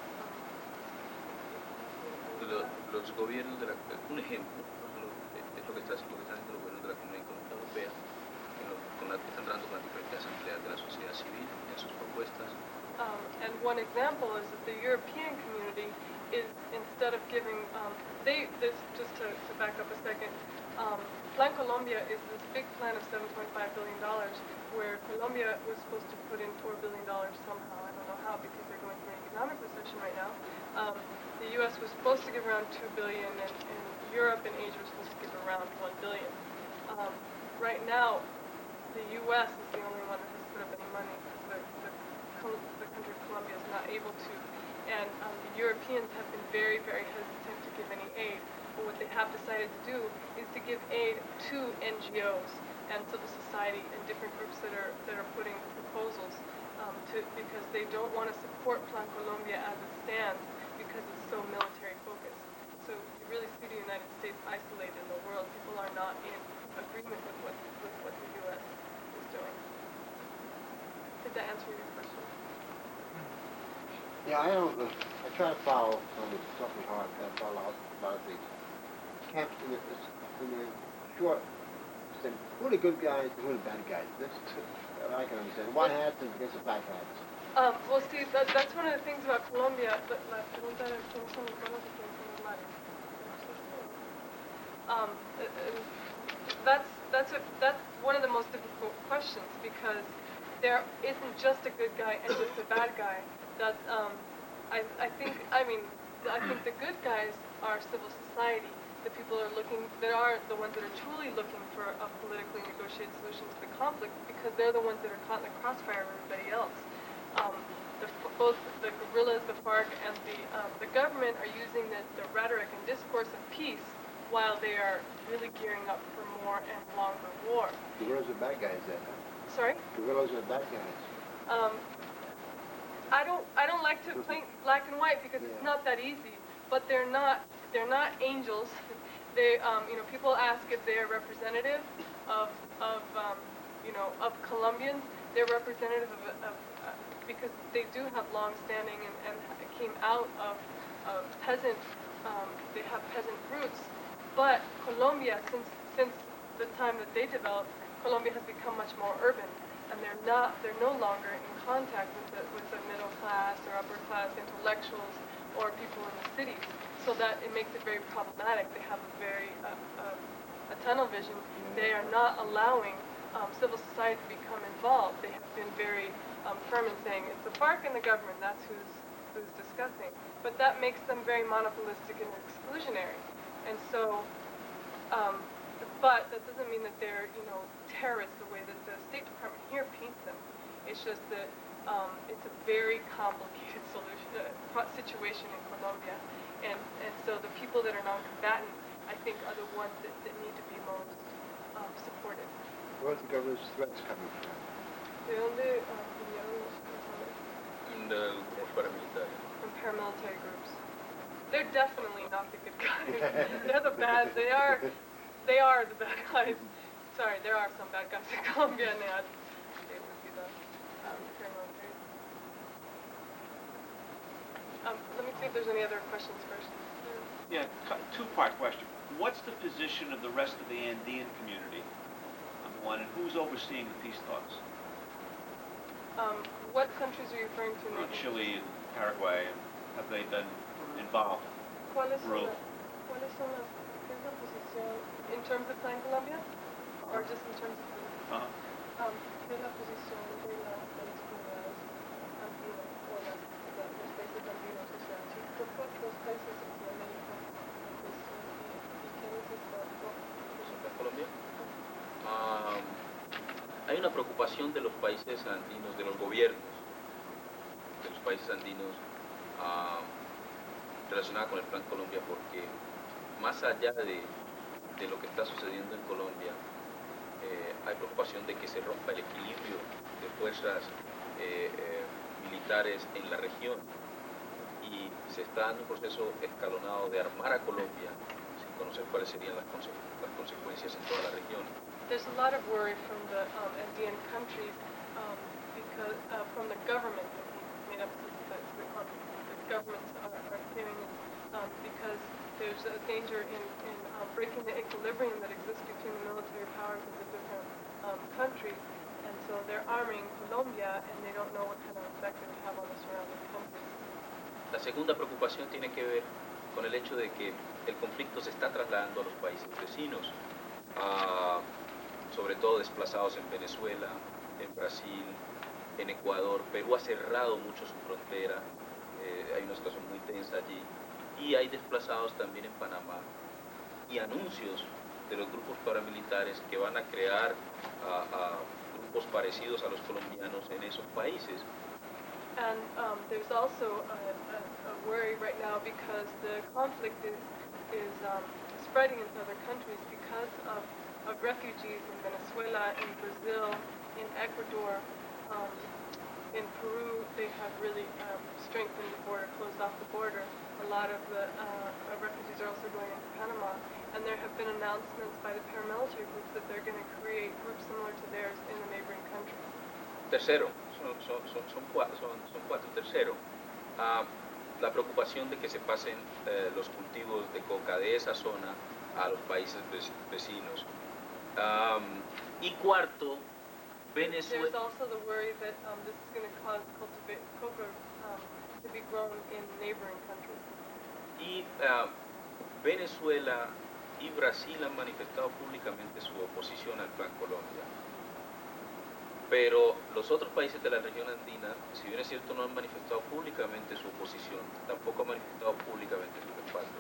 Los gobiernos un ejemplo es lo que están haciendo los gobiernos de la Comunidad Económica Europea, que están tratando con las diferentes asambleas de la sociedad civil en sus propuestas. And one example is that the European community is, instead of giving, just to back up a second, Plan Colombia is this big plan of $7.5 billion, where Colombia was supposed to put in $4 billion somehow. I don't know how, because they're going through an economic recession right now. The U.S. was supposed to give around $2 billion, and Europe and Asia were supposed to give around $1 billion. Right now, the U.S. is the only one that has put up any money, because the country of Colombia is not able to. And the Europeans have been very, very hesitant to give any aid. But what they have decided to do is to give aid to NGOs and civil society and different groups that are putting proposals because they don't want to support Plan Colombia as it stands because it's so military focused. So you really see the United States isolated in the world. People are not in agreement with what the U.S. is doing. Did that answer your question? Yeah, I try to follow some of the stuff in hard, I follow a lot of things. Camps in the short, who are the good guys and who are the bad guys? I can understand. White hats against the black hats. Well, see, that's one of the things about Colombia. La pregunta era quiénes son los buenos y quiénes son los malos. That's one of the most difficult questions because there isn't just a good guy and just a bad guy. That I think the good guys are civil society. The people that are the ones that are truly looking for a politically negotiated solution to the conflict because they're the ones that are caught in the crossfire of everybody else. Both the guerrillas, the FARC, and the government are using the rhetoric and discourse of peace while they are really gearing up for more and longer war. Guerrillas are bad guys then, huh? Sorry? Guerrillas are bad guys. I don't like to paint black and white because it's not that easy. But they're not angels. They people ask if they're representative of Colombians. They're representative of because they do have long-standing and came out of peasant. They have peasant roots. But Colombia, since the time that they developed, Colombia has become much more urban, and they're no longer in contact with the middle class or upper class intellectuals or people in the cities, so that it makes it very problematic. They have a tunnel vision. They are not allowing civil society to become involved. They have been very firm in saying it's the FARC and the government. That's who's discussing. But that makes them very monopolistic and exclusionary. And so, but that doesn't mean that they're terrorists the way that the State Department here paints them. It's just that it's a very complicated situation in Colombia, and so the people that are non-combatant, I think, are the ones that need to be most supported. Where's the government's threats coming from? ¿De dónde vinieron los Grupos paramilitares. From paramilitary groups. They're definitely not the good guys. They're the bad. They are the bad guys. Sorry, there are some bad guys in Colombia, and they would be the paramilitary. Let me see if there's any other questions first. Yeah, two-part question. What's the position of the rest of the Andean community, number one, and who's overseeing the peace talks? What countries are you referring to? Chile and Paraguay, and have they been involved? ¿Cuáles son las, qué es la posición, in terms of Plan Colombia? Or just in terms of ¿qué es la posición de las comunidades andinas o los países andinos? O sea, si toca los países de Centroamérica, pues, ¿y quién es esta? Colombia. Hay una preocupación de los países andinos, de los gobiernos de los países andinos relacionada con el Plan Colombia, porque más allá de lo que está sucediendo en Colombia, hay preocupación de que se rompa el equilibrio de fuerzas militares en la región y se está dando un proceso escalonado de armar a Colombia sin conocer cuáles serían las consecuencias en toda la región. There's a lot of worry from the Andean countries because from the government, made up the governments are fearing it because there's a danger in breaking the equilibrium that exists between the military powers of the different countries, and so they're arming Colombia and they don't know what kind of effect it will have on the surrounding countries. La segunda preocupación tiene que ver con el hecho de que el conflicto se está trasladando a los países vecinos, sobre todo desplazados en Venezuela, en Brasil, en Ecuador. Perú ha cerrado mucho su frontera, hay una situación muy tensa allí, y hay desplazados también en Panamá, y anuncios de los grupos paramilitares que van a crear grupos parecidos a los colombianos en esos países. And there's also a worry right now because the conflict is spreading into other countries because of refugees in Venezuela, in Brazil, in Ecuador, in Peru. They have really strengthened the border, closed off the border. A lot of the refugees are also going into Panama, and there have been announcements by the paramilitary groups that they're going to create groups similar to theirs in the neighboring countries. Tercero, son cuatro. Tercero, la preocupación de que se pasen los cultivos de coca de esa zona a los países vecinos. Y cuarto, There's also the worry that this is going to cause coca to be grown in neighboring countries. Y Venezuela y Brasil han manifestado públicamente su oposición al Plan Colombia. Pero los otros países de la región andina, si bien es cierto, no han manifestado públicamente su oposición, tampoco han manifestado públicamente su respaldo.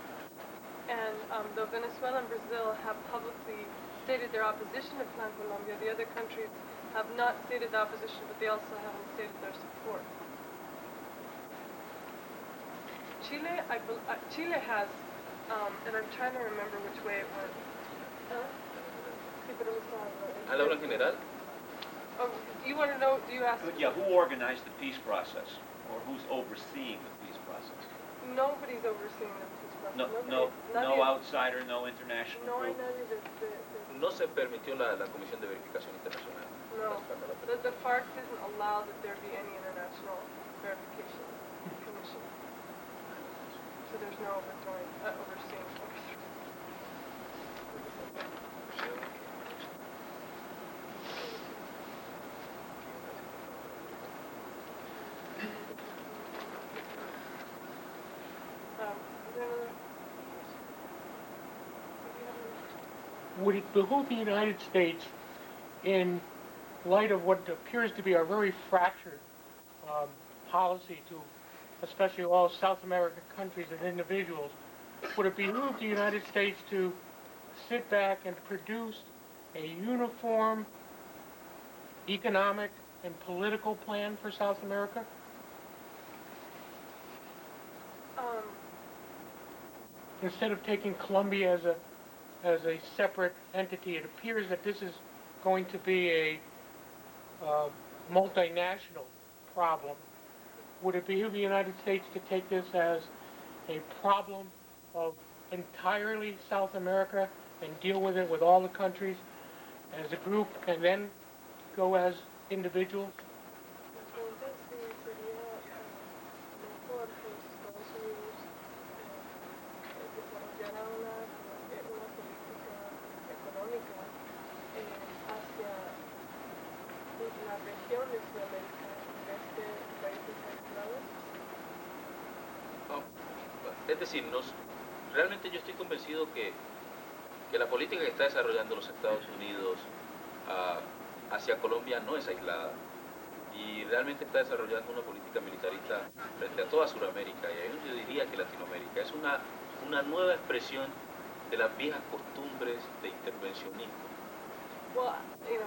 And though Venezuela and Brazil have publicly stated their opposition to Plan Colombia, the other countries have not stated the opposition, but they also haven't stated their support. Chile has, and I'm trying to remember which way it went. ¿Al habla en general? Oh, do you want to know, do you ask? Yeah, who organized the peace process, or who's overseeing the peace process? Nobody's overseeing the peace process. No outsider, no international No hay group? nadie No se permitió la Comisión de Verificación Internacional. No, the FARC doesn't allow that there be any international verification commission. So there's no overseeing. Would it behoove the United States, in light of what appears to be a very fractured policy to especially all South American countries and individuals, would it behoove the United States to sit back and produce a uniform economic and political plan for South America? Instead of taking Colombia as a separate entity, it appears that this is going to be a multinational problem. Would it behoove the United States to take this as a problem of entirely South America and deal with it with all the countries as a group and then go as individuals? Es decir, realmente yo estoy convencido que la política que está desarrollando los Estados Unidos hacia Colombia no es aislada y realmente está desarrollando una política militarista frente a toda Sudamérica y yo diría que Latinoamérica. Es una nueva expresión de las viejas costumbres de intervencionismo. Well, he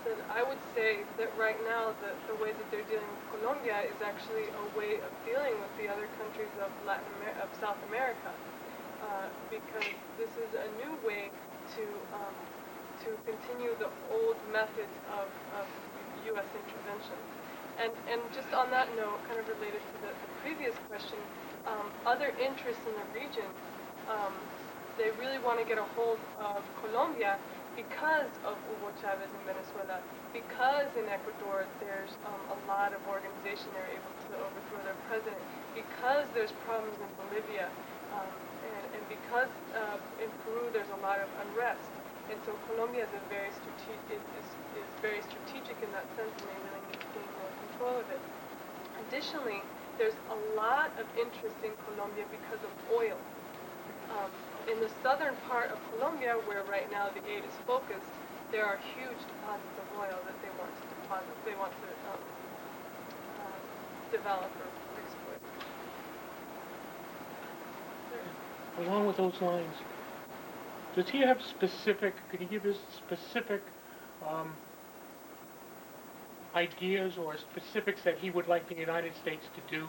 said, I would say that right now the way that they're dealing with Colombia is actually a way of dealing with the other countries of South America, because this is a new way to continue the old methods of U.S. intervention. And just on that note, kind of related to the previous question, other interests in the region, they really want to get a hold of Colombia because of Hugo Chavez in Venezuela, because in Ecuador there's a lot of organization, they're able to overthrow their president, because there's problems in Bolivia, and because in Peru there's a lot of unrest. And so Colombia is very strategic in that sense, and they really need to gain more control of it. Additionally, there's a lot of interest in Colombia because of oil. In the southern part of Colombia, where right now the aid is focused, there are huge deposits of oil that they want to develop or exploit. Along with those lines, does he have could he give us specific ideas or specifics that he would like the United States to do?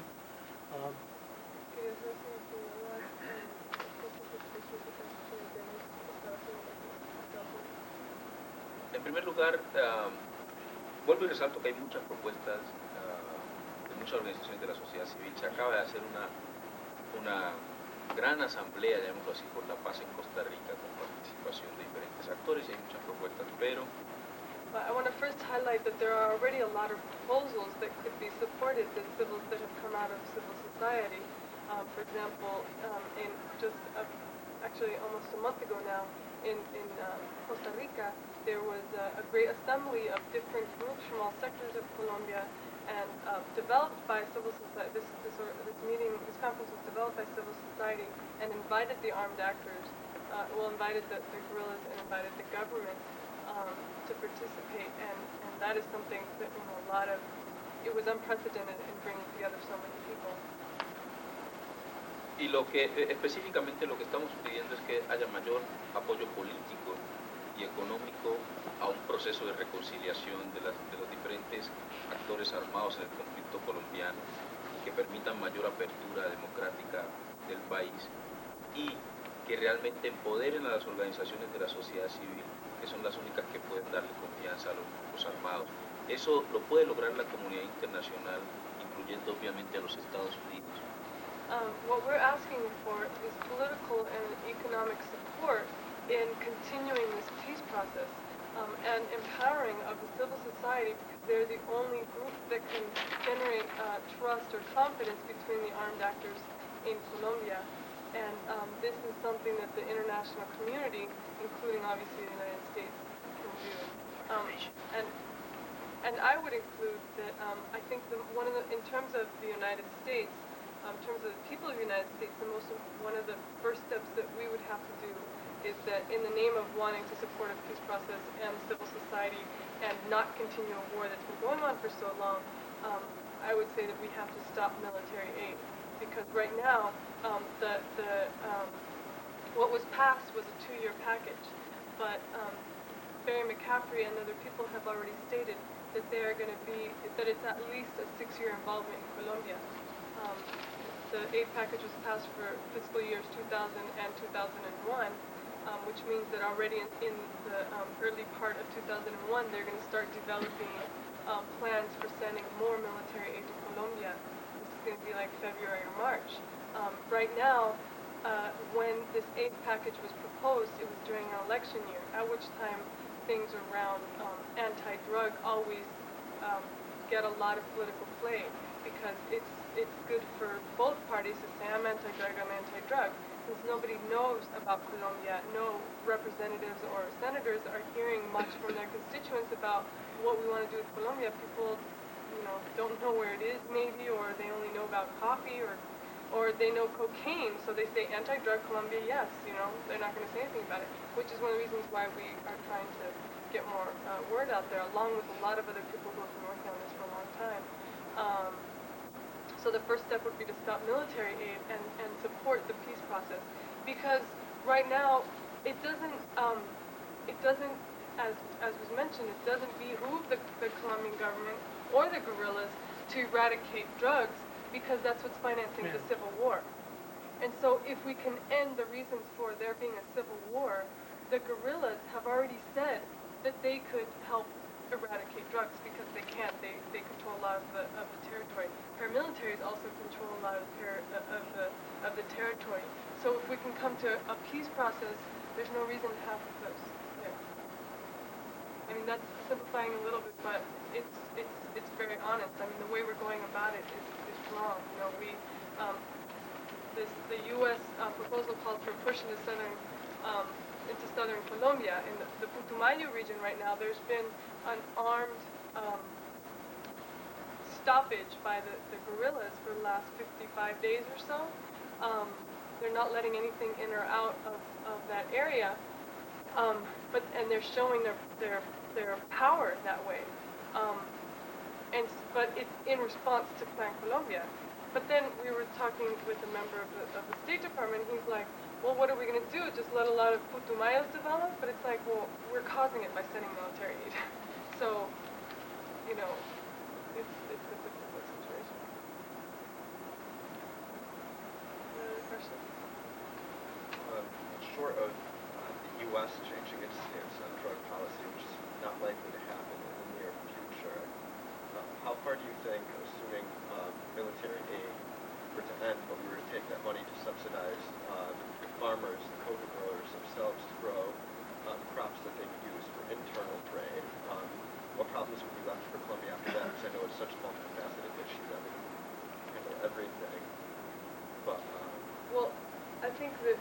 primer lugar, vuelvo y resalto que hay muchas propuestas de muchas organizaciones de la sociedad civil. Se acaba de hacer una gran asamblea, llamémoslo así, por la paz en Costa Rica, con participación de diferentes actores, y hay muchas propuestas, pero But I want to first highlight that there are already a lot of proposals that could be supported that have come out of civil society. For example, in just actually almost a month ago now, in Costa Rica, there was a great assembly of different groups from all sectors of Colombia, and developed by civil society. This conference was developed by civil society and invited the armed actors, invited the guerrillas and invited the government to participate, and that is something that it was unprecedented in bringing together so many people. y específicamente lo que estamos pidiendo es que haya mayor apoyo político y económico a un proceso de reconciliación de los diferentes actores armados en el conflicto colombiano, que permitan mayor apertura democrática del país y que realmente empoderen a las organizaciones de la sociedad civil, que son las únicas que pueden darle confianza a los grupos armados. Eso lo puede lograr la comunidad internacional, incluyendo obviamente a los Estados Unidos. What we're asking for is political and economic support in continuing this peace process and empowering of the civil society, because they're the only group that can generate trust or confidence between the armed actors in Colombia. And this is something that the international community, including obviously the United States, can do. And I would include that I think in terms of the United States, in terms of the people of the United States, one of the first steps that we would have to do is that in the name of wanting to support a peace process and civil society and not continue a war that's been going on for so long, I would say that we have to stop military aid. Because right now, what was passed was a 2-year package, but Barry McCaffrey and other people have already stated that that it's at least a 6-year involvement in Colombia. The aid package was passed for fiscal years 2000 and 2001, which means that already in the early part of 2001, they're going to start developing plans for sending more military aid to Colombia. This is going to be like February or March. Right now, when this aid package was proposed, it was during an election year, at which time things around anti-drug always get a lot of political play, because it's good for both parties to say, I'm anti-drug, I'm anti-drug. Since nobody knows about Colombia, no representatives or senators are hearing much from their constituents about what we want to do with Colombia. People, don't know where it is maybe, or they only know about coffee, or they know cocaine, so they say anti-drug Colombia, yes, they're not going to say anything about it, which is one of the reasons why we are trying to get more word out there, along with a lot of other people who have been working on this for a long time. So the first step would be to stop military aid and support the peace process, because right now it doesn't, as was mentioned, it doesn't behoove the Colombian government or the guerrillas to eradicate drugs, because that's what's financing the civil war. And so if we can end the reasons for there being a civil war, the guerrillas have already said that they could help eradicate drugs, because they can't. They control a lot of the territory. Paramilitaries also control a lot of the territory. So if we can come to a peace process, there's no reason to have those there. I mean, that's simplifying a little bit, but it's very honest. I mean, the way we're going about it is wrong. The U.S. Proposal calls for push into southern Colombia. In the Putumayo region right now, there's been an armed stoppage by the guerrillas for the last 55 days or so. They're not letting anything in or out of that area, and they're showing their power that way. But it's in response to Plan Colombia. But then we were talking with a member of the State Department. He's like, well, what are we going to do? Just let a lot of Putumayos develop? But it's like, well, we're causing it by sending military aid. So, it's a difficult situation. Any other questions? Short of the U.S. changing its stance on drug policy, which is not likely to happen in the near future. How far do you think, assuming military aid were to end, but we were to take that money to subsidize the farmers, the cocoa growers themselves to grow crops that they could use for internal trade, what problems would be left for Colombia after that? Because I know it's such a multifaceted issue that we can handle everything. But Well, I think that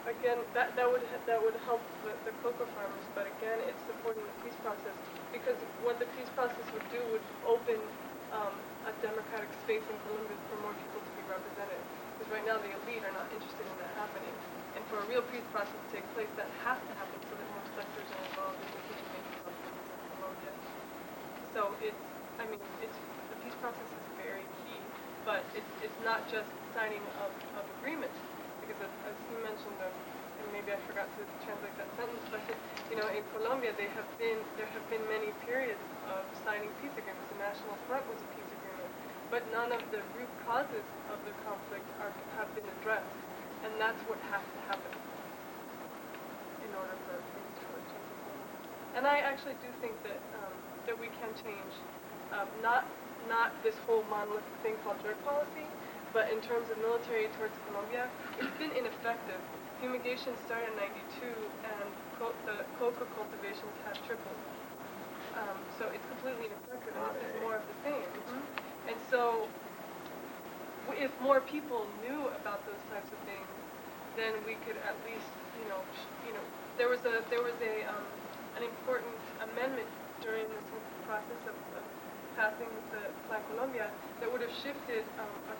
again that would help the cocoa farmers, but again it's supporting the peace process, because what the peace process would do would open a democratic space in Colombia for more people to be represented. Because right now the elite are not interested in that happening, and for a real peace process to take place, that has to happen so that more sectors are involved in decision-making processes in Colombia. So the peace process is very key, but it's not just signing of agreements, because as you mentioned, and maybe I forgot to translate that sentence, but in Colombia there have been many periods of signing peace agreements. The National Front was a peace agreement, but none of the root causes of the conflict have been addressed, and that's what has to happen in order for things to really change. And I actually do think that we can change, not this whole monolithic thing called drug policy, but in terms of military aid towards Colombia, it's been ineffective. Fumigation started in '92, and the coca cultivations have tripled. So it's completely ineffective, and this is more of the same. And so, if more people knew about those types of things, then we could at least, there was an important amendment during this whole process of passing the Plan Colombia that would have shifted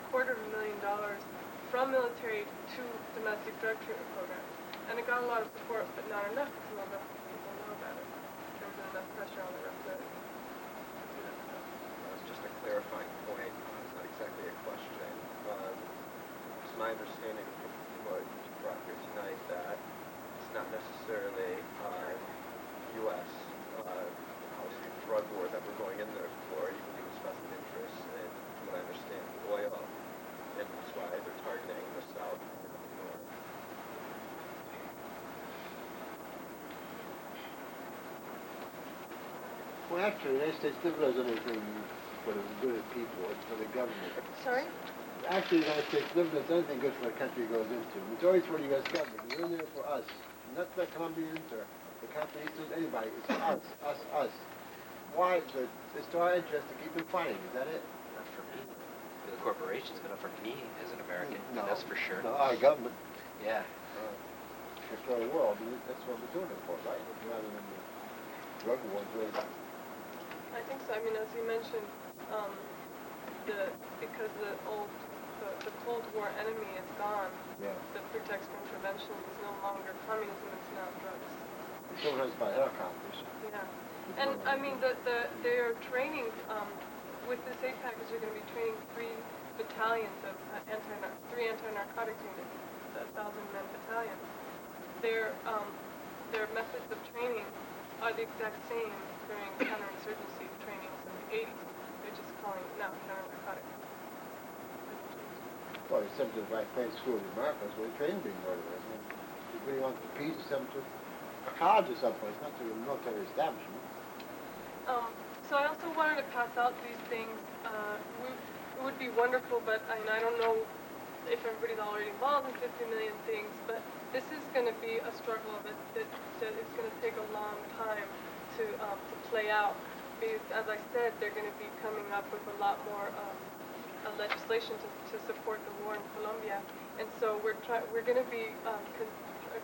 $250,000 from military to domestic drug treatment programs. And it got a lot of support, but not enough, because not enough people know about it. There wasn't enough pressure on the rest of it. Just a clarifying point, not exactly a question. It's my understanding from what you brought here tonight that it's not necessarily U.S. Obviously drug war that we're going in there for. You believe it's vested interest in, from what I understand, oil, and that's why they're targeting the South and the North. Well, actually, the United States never does anything for the good of the people. It's for the government. Sorry? Actually, the United States never does anything good for the country it goes into. It's always for the U.S. government. We're in there for us. Not the Colombians or the companies, anybody. It's us. Why? It's to our interest to keep them fighting. Is that it? Not for me. For the corporations, but not for me as an American. No. That's for sure. No, our government. Yeah. For the world. That's what we're doing it for, right? Rather than the drug wars. Really. I think so. I mean, as you mentioned, because the Cold War enemy is gone, the pretext for intervention is no longer communism, it's now drugs. Sometimes by helicopters. Yeah. And I mean, they're training, with this aid package, they're going to be training 3 battalions of three anti-narcotics units, 1,000-man battalions. Their methods of training are the exact same during counterinsurgency trainings in the 80s. They're just calling it now counter-narcotics. Well, it's something like playing school in America, that's where they train being murderers. I mean, if you really want the peace, it's something to a college or someplace, not to a military establishment. So I also wanted to pass out these things. It would be wonderful, but I don't know if everybody's already involved in 50 million things, but this is going to be a struggle that it's going to take a long time to play out. Because, as I said, they're going to be coming up with a lot more legislation to support the war in Colombia, and so we're going to be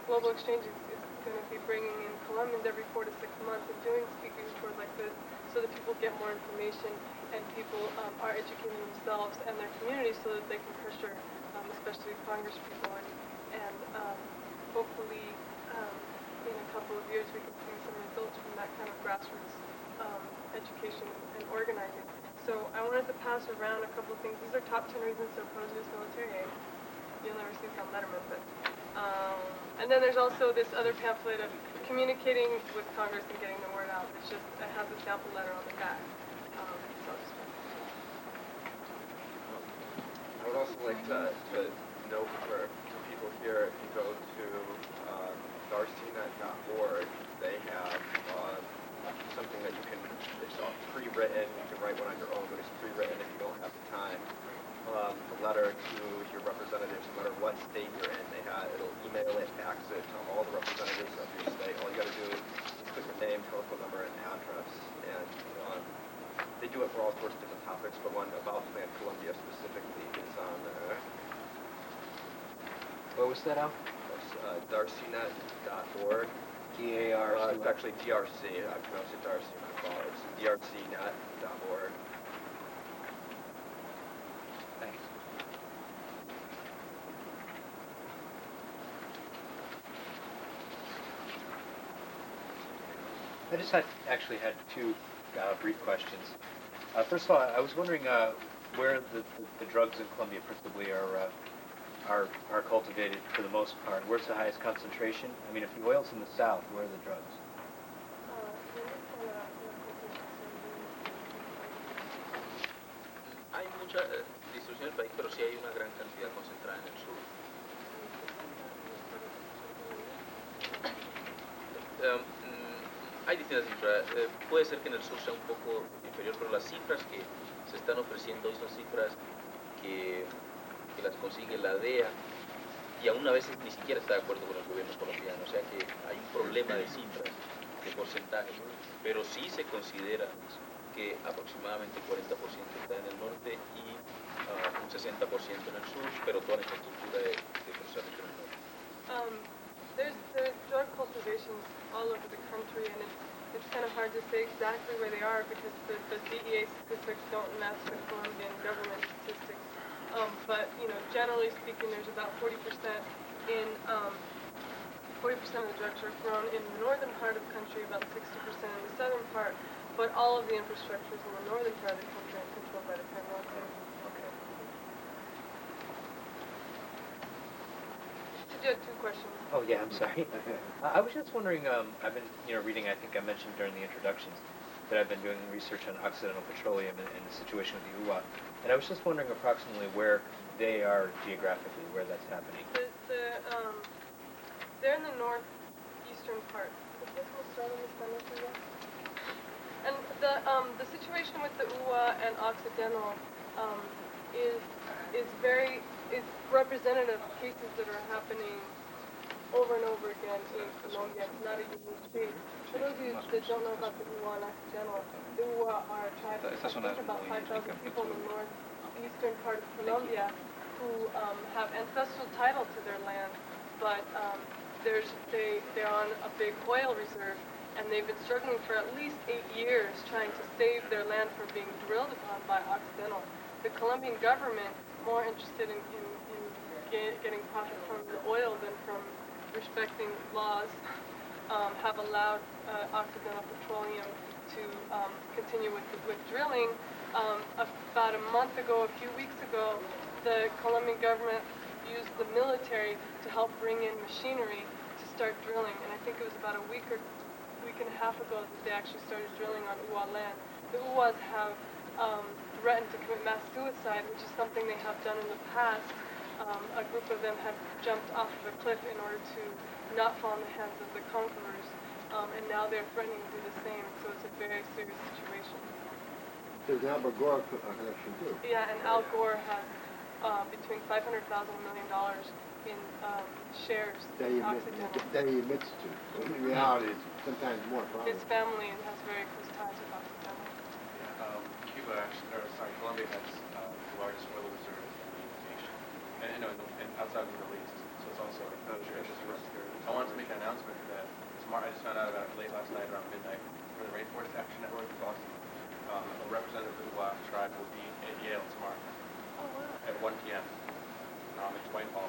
Global Exchange is going to be bringing in Colombians every 4 to 6 months and doing speaking tours like this, so that people get more information and people are educating themselves and their communities so that they can pressure, especially Congress people, and hopefully in a couple of years we can see some results from that kind of grassroots education and organizing. So I wanted to pass around a couple of things. These are top 10 reasons to oppose this military aid. You'll never see this on Letterman, but and then there's also this other pamphlet of communicating with Congress and getting the word out. It has a sample letter on the back. So I would also like to note for people here, if you go to darcynet.org, they have something that you can, it's all pre-written, you can write one on your own, but it's pre-written if you don't have the time. A letter to your representatives, no matter what state you're in, it'll email it, fax it to all the representatives of your state. All you gotta do is put your name, telephone number, and address, and they do it for all sorts of different topics, but one about In Colombia specifically is on What was that, Al? darcynet.org. DARC. It's actually DRC. I pronounced it Darcy, my fault. It's drcnet.org. Thanks. I just actually had two brief questions. First of all, I was wondering where the drugs in Colombia principally are cultivated for the most part. Where's the highest concentration? I mean, if the oil's in the south, where are the drugs? Hay mucha distribución en el país, pero sí hay una gran cantidad concentrada en el sur. Hay distintas cifras. Puede ser que en el sur sea un poco inferior, pero las cifras que se están ofreciendo hoy son cifras que las consigue la DEA y aún a veces ni siquiera está de acuerdo con el gobierno colombiano. O sea que hay un problema de cifras, de porcentajes, pero sí se considera que aproximadamente 40% está en el norte y un 60% en el sur, pero toda la infraestructura de procesamiento en el norte. There's drug cultivations all over the country, and it's kind of hard to say exactly where they are because the DEA statistics don't match the Colombian government statistics. But generally speaking, there's about 40% in 40% of the drugs are grown in the northern part of the country, about 60% in the southern part. But all of the infrastructure is in the northern part of the country and controlled by the paramilitary. Okay. You had two questions. Oh yeah, I'm sorry. I was just wondering. I've been reading. I think I mentioned during the introductions that I've been doing research on Occidental Petroleum and the situation with the UWA, and I was just wondering approximately where they are geographically, where that's happening. They're in the northeastern part. And the situation with the UWA and Occidental is representative of cases that are happening over and over again in Colombia. It's not a unique case. For those of you that don't know about the UWA and Occidental, the UWA are a tribe of I think about 5,000 people in the northeastern part of Colombia who have ancestral title to their land, but they're on a big oil reserve, and they've been struggling for at least 8 years trying to save their land from being drilled upon by Occidental. The Colombian government, more interested in getting profit from the oil than from respecting laws, have allowed Occidental Petroleum to continue with drilling. About a month ago, a few weeks ago, the Colombian government used the military to help bring in machinery to start drilling, and I think it was about a week and a half ago that they actually started drilling on UWA land. The UWAs have threatened to commit mass suicide, which is something they have done in the past. A group of them had jumped off of a cliff in order to not fall in the hands of the conquerors, and now they're threatening to do the same, so it's a very serious situation. There's an Al Gore connection too. Yeah, and Al Gore has between $500,000 and $1 million in shares in Occidental. That he admits to. In reality, it's sometimes more probably. His family has very close ties with Occidental. Colombia has the largest oil reserve in the nation, and outside of the Middle East. So it's also a very interesting. I wanted to make an announcement that I just found out about it late last night around midnight. For the Rainforest Action Network in Boston, a representative of the Black tribe will be at Yale tomorrow at 1 p.m. It's Whitehall.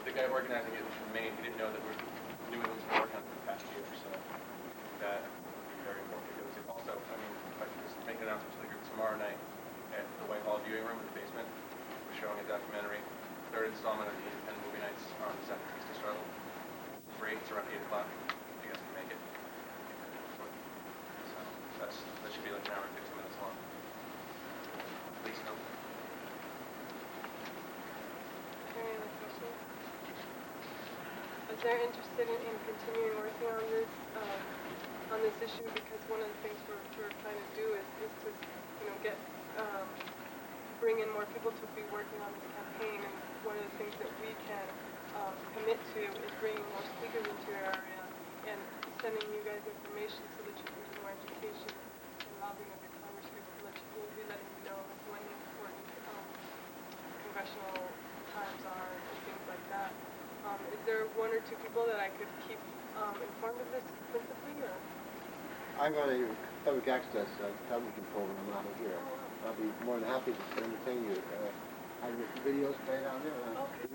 The guy organizing it was from Maine. He didn't know that New England's been working on it for the past year or so. That would be very important because it also, if I could just make an announcement to the group tomorrow night at the Whitehall viewing room in the basement, we're showing a documentary, third installment of the Independent Movie Nights on the Second Eastern Struggle. Great, it's around 8 o'clock. If you guys can make it. So that should be like an hour and 15 minutes long. Please come. Any other questions? if they're interested in continuing working on this issue, because one of the things we're trying to do is to, get bring in more people to be working on this campaign. And one of the things that we can commit to is bringing more speakers into your area and sending you guys information so that you can do more education and lobbying of your congresspeople, so that we'll be letting you know when the important congressional times are and things like that. Is there one or two people that I could keep informed of this principally, or? I'm going to public access television program out here. I'll be more than happy to entertain you. Have your videos played out there? Okay.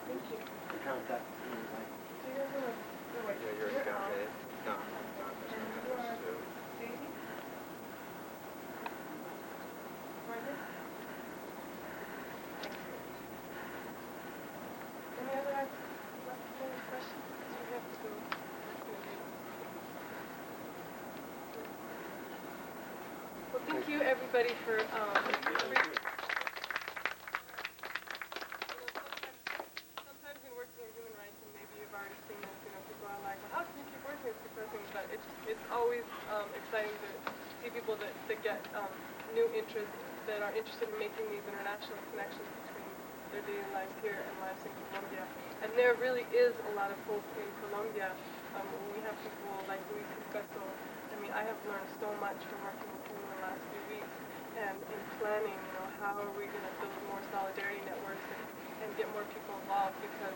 Thank you. Contact. Do you guys want to? No, wait. Yeah, you're You're Al. okay. No. And you are Davey? Margaret? Thank you. Any other questions? We have to go. Well, thank you everybody for sometimes in working in human rights, and maybe you've already seen this, people are like, well, how can you keep working with this person? But it's always exciting to see people that get new interests, that are interested in making these international connections between their daily lives here and lives in Colombia. And there really is a lot of hope in Colombia. When we have people like Luis Espeso, I have learned so much from working with him in the last few weeks, and in planning, how are we going to build more solidarity networks and get more people involved, because,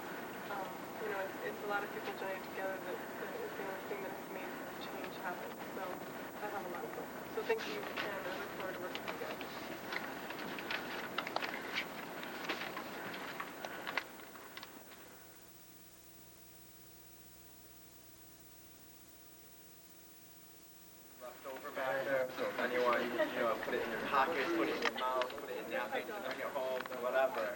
it's a lot of people joining together that is the only thing that has made change happen. So I have a lot of hope. So thank you, and I look forward to working with you guys. Back there, so if anyone, put it in your pockets, put it in your mouth, put it in napkins, bring it home, whatever.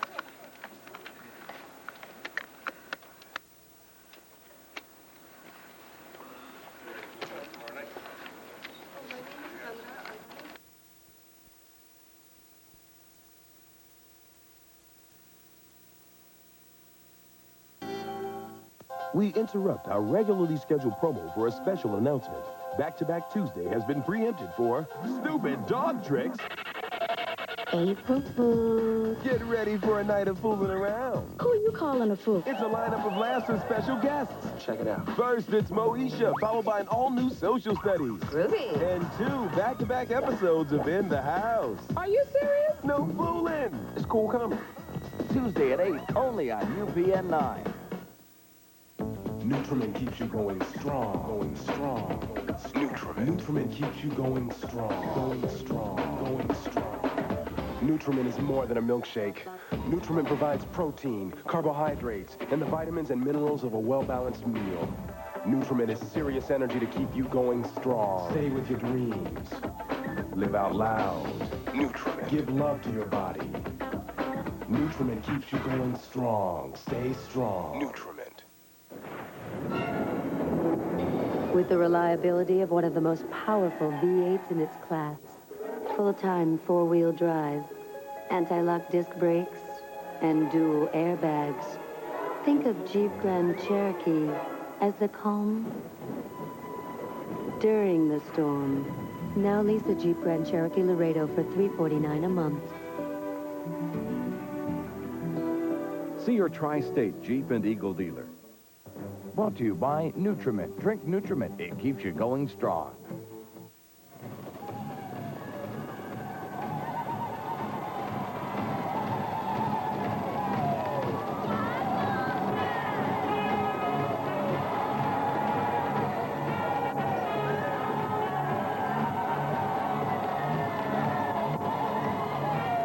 We interrupt our regularly scheduled promo for a special announcement. Back-to-Back Tuesday has been preempted for stupid dog tricks. April Fool. Get ready for a night of fooling around. Who are you calling a fool? It's a lineup of laughs and special guests. Check it out. First, it's Moesha, followed by an all-new social studies. Groovy. And 2 back-to-back episodes of In the House. Are you serious? No fooling. It's cool coming. Tuesday at 8, only on UPN 9. Nutriment keeps you going strong, going strong. Nutriment keeps you going strong, going strong, going strong. Nutriment is more than a milkshake. Nutriment provides protein, carbohydrates, and the vitamins and minerals of a well-balanced meal. Nutriment is serious energy to keep you going strong. Stay with your dreams. Live out loud. Nutriment. Give love to your body. Nutriment keeps you going strong. Stay strong. Nutriment. With the reliability of one of the most powerful V8s in its class. Full-time four-wheel drive, anti-lock disc brakes, and dual airbags. Think of Jeep Grand Cherokee as the calm during the storm. Now lease a Jeep Grand Cherokee Laredo for $349 a month. See your Tri-State Jeep and Eagle dealer. Brought to you by Nutriment. Drink Nutriment. It keeps you going strong.